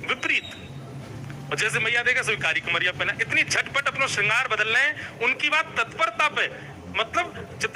विपरीत। और जैसे मैया देगा सो कारी कमरिया पहना। इतनी झटपट अपना श्रृंगार बदल रहे हैं, उनकी बात तत्परता पे, मतलब चित्र